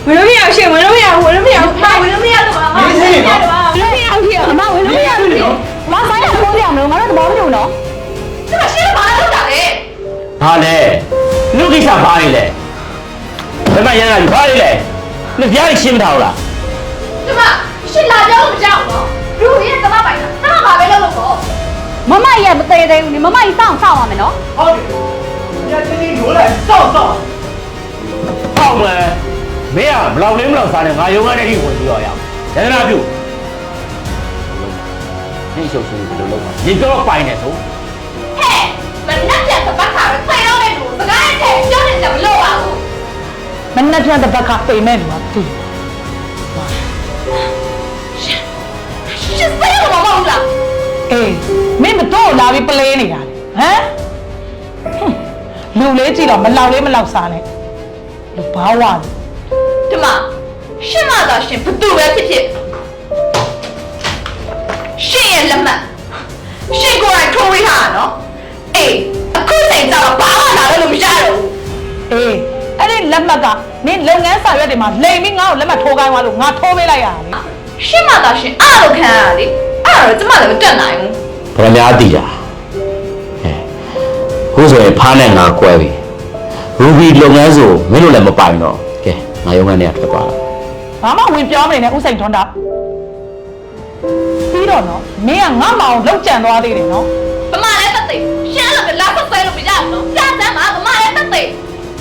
S7: ဝင်လို့မရရှင်ဝင်လို့မရဝင်လို့မရဝင်လို့မရတော့ပါမဝင်လို့မရတော့ပါဝင်လို့မရဘူးဖြစ်အမဝင်လို့မရဘူးမဆိုင်ရဖိုးရမလို့ငါတို့သဘောမတူတော့ကျမရှင်းဘာလုပ်တာလဲ
S5: ဘာလဲလူကိစ္စဘာလဲလဲဘယ်မှာရန်လာပြီဘာလဲလဲမပြားရှင်းမထားဘူးလား
S7: ကျမရှင်းလာကြလို့မကြောက်တော့လူရဲ့သမားပိုင်တာကျမဘာပဲလုပ်လို့ပေါ့
S8: မမကြီးကမသေးသေးဘူးလေမမကြီးစောင့်ရမယ်နော်
S3: ဟုတ်တယ်ညတင်းတင်းရိုးလိုက်စောက်
S5: ပေါ့မယ်မင်းကဘလောက်လေးမလောက်စားနေငါယုံရတဲ့ထိဝင်ပြီးတော့ရအောင်ရတနာပြုနေရှုပ်ရှုပ်ဘယ်လိုလုပ်မှာဒီတော့ပိုင်နေဆို
S7: ဟဲ့မနှက်ပြန်တစ်ပတ်ခါပဲဖိုင်တော့တဲ့လူစကားနဲ့ပြောနေတယ်မလို့ပါဘူး
S1: မနေ့ပြန်တစ်ပတ်ကပိန်မဲ့လူကသူ
S7: ရှင်းစဲလို့မဟုတ်လား
S1: အေးမင်းမတော့လာပြီးပလဲနေတာလေဟမ်လူလေးကြည့်တော့မလောက်လေးမလောက်စားနဲ့လူဘာဝလဲ
S7: ဒီမှာရှင်းမသာရှင်းဘသူပဲဖြစ်ဖြစ်ရှင်းရဲ့လက်မှတ်ရှင်းကိုယ်တိုင်ထိုးဝေးဟာနော်အေးအခုချိန်ကျတော့ဘာမှလာလို့မရတော့ဘူး
S1: အေးအဲ့ဒီလက်မှတ်ကနင်းလုပ်ငန်းစာရွက်တွေမှာလိမ်ပြီးငါ့ကိုလက်မှတ်ထိုးခိုင်းသွားလို့ငါထိုးပေးလိုက်ရတယ်လေ
S7: ရှင်းမသာရှင်းအဲ့လိုခံရတာလေအဲ့တော့ကျမလည်းမတက်နိုင်ဘူး
S5: ဘယ်များတည်တာခုဆိုရင်ဖားနဲ့ငါကွဲပြီရူဘီလုပ်ငန်းဆိုမင်းတို့လည်းမပိုင်တော့ကဲငါယုံကနေရထွက်သွားတာ
S1: ဘာမှဝင်ပြောမနေနဲ့ဥစိန်ထွန်းတာပြီးတော့နော်မင်းကငါ့မောင်လောက်ကြံသွားသေးတယ်နော်
S7: ဗမာလည်းတက်သေးရှင်းလို့လာဆက်ဆဲလို့မရဘူးနော်ကြားစမ်းပါဗမာလည်းတက်သေး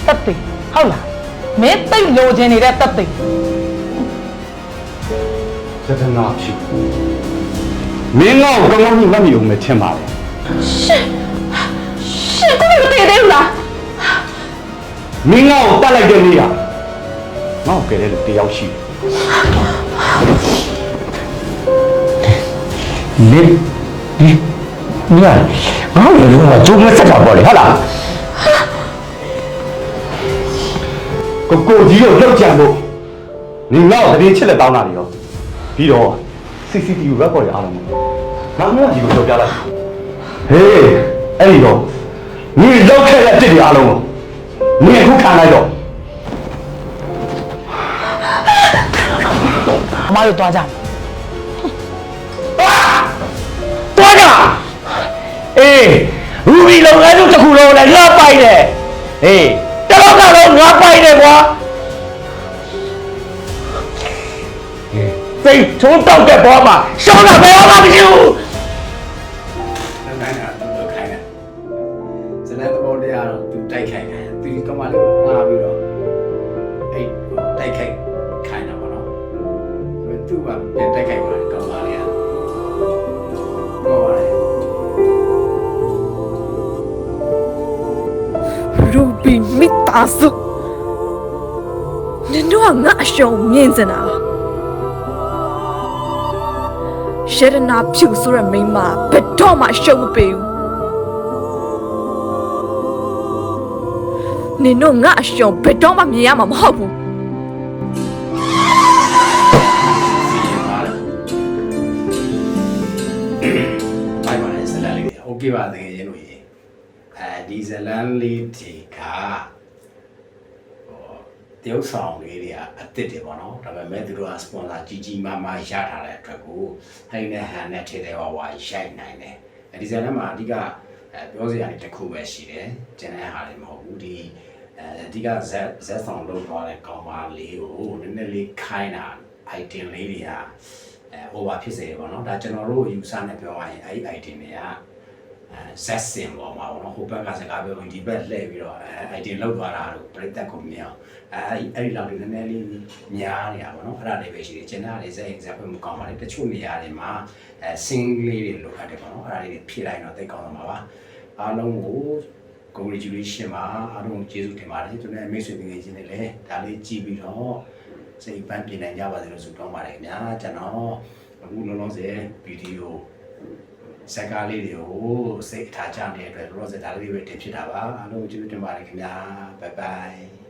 S1: တက်သိဟုတ်လားမင်းသိလိုချင်နေတဲ့တက်သိ
S11: စတနာဖြစ်မင်းတော့ကောင်းကောင်းကြီးမမြုံနဲ့ထင်ပါလေ
S7: ရှင်းကိုမသိသေးဘူးလား
S11: မင်းတော့တတ်လိုက်တဲ့နေ့ကငါ့ကိုကဲတဲ့လူတယောက်ရှိတယ်နေငါ့ကိုလည်းကျုံးနဲ့ဆက်တာပေါ့လေဟုတ်လားကိုကြီးကိုလှုပ်ကြံဖို့နေငါ့ကိုတရင်ချစ်လက်တောင်းတာနေတော့ပြီးတော့ CCTV record ရအောင်လို့ငါ့ကိုကြီးကိုကြောက်ပြလိုက်ဟေးအဲ့ဒီတော့你绕开了这里阿龙，你也不看来着。
S1: အမတို့သွားကြမယ်
S5: သွားကြအေးရူဘီလုပ်ငန်းတို့တစ်ခုလုံးလည်းငါပိုင်တယ်အေးတလောကတော့ငါပိုင်တယ်ကွာစိတ်ထုံးတောက်တဲ့ဘောမှာရှောင်းတာဘယ်တော့မှမရှိဘူး
S3: နိုင်တာသူခိုင်းတယ်ဇနတ်သဘောတရားတော့သူတိုက်ခိုက်တယ်သူကမှလည်းမှားပြီးတော့အဲ့တိုက်ခိုက်ခိုင်းတာပေါ့နော်သူကပြန်တိုက်ခိုက်ပါတယ်ကောင်းပါလေကောပါလေ
S2: ရူဘီမိသားစုနင်တို့ကငါအရှုံးမြင်စင်တာရှရနာဖြူဆိုရမိန်းမဘယ်တော့မှရှုံးမပေးဘူးနင်တို့ငါအရှုံးဘယ်တော့မှမြင်ရမှာမဟုတ်ဘူး
S3: မိုက်ပါလေဇလန်လေးโอเคပါတကယ်ချင်းလို့ရေအဲဒီဇလန်လေးဒီကတရုတ်ဆောင်လေးတွေကအစ်စ်တွေပေါ့နော်ဒါပေမဲ့သူတို့ကစပွန်ဆာကြီးကြီးမားမားရထားတဲ့အတွက်ကိုဟိုင်းနဲ့ဟန်နဲ့ထည့်တဲ့ဝါရိုက်နိုင်တယ်ဒီဇလန်မှာအဓိကပြောစရာတွေတစ်ခုပဲရှိတယ်ကျန်တဲ့ဟာတွေမဟုတ်ဘူးဒီအဓိကဇက်ဆောင်လုပ်သွားတဲ့ကောင်မလေးကိုနည်းနည်းလေးခိုင်းတာ item လေးတွေက over ဖြစ်စေပေါ့နော်ဒါကျွန်တော်တို့ user နဲ့ပြောရရင်အဲ့ item တွေကဆက်စင်ပေါ်မှာပေါ့နော်ဟိုဘက်ကစကားပြောရင်ဒီဘက်လှည့်ပြီးတော့item လောက်သွားတာတို့ပြိတက်ကိုမြင်အောင်အဲ့ဒီလောက်တွေနည်းနည်းလေးများနေတာပေါ့နော်အဲ့ဒါတွေပဲရှိတယ်ကျွန်တော်လည်းစ example မကောင်းပါနဲ့တချို့နေရာတွေမှာ sing လေးတွေလောက်ရတယ်ပေါ့နော်အဲ့ဒါလေးတွေဖြည့်လိုက်တော့သိကောင်းတော့မှာပါအားလုံးကို congratulation ပါအားလုံးကျေးဇူးတင်ပါတယ်ကျွန်တော်မိတ်ဆွေငယ်ချင်းတွေလည်းဒါလေးကြည့်ပြီးတော့စိတ်ပန်းပြင်နိုင်ကြပါစေလို့ဆုတောင်းပါတယ်ခင်ဗျာကျွန်တော်အခုလုံးလုံးစဲဗီဒီယိုစကားလေးတွေကိုစိတ်ထားကြနေတဲ့အတွက်လောလောဆယ်ဒါလေးပဲတင်ဖြစ်တာပါအားလုံးကျေးဇူးတင်ပါတယ်ခင်ဗျာ bye bye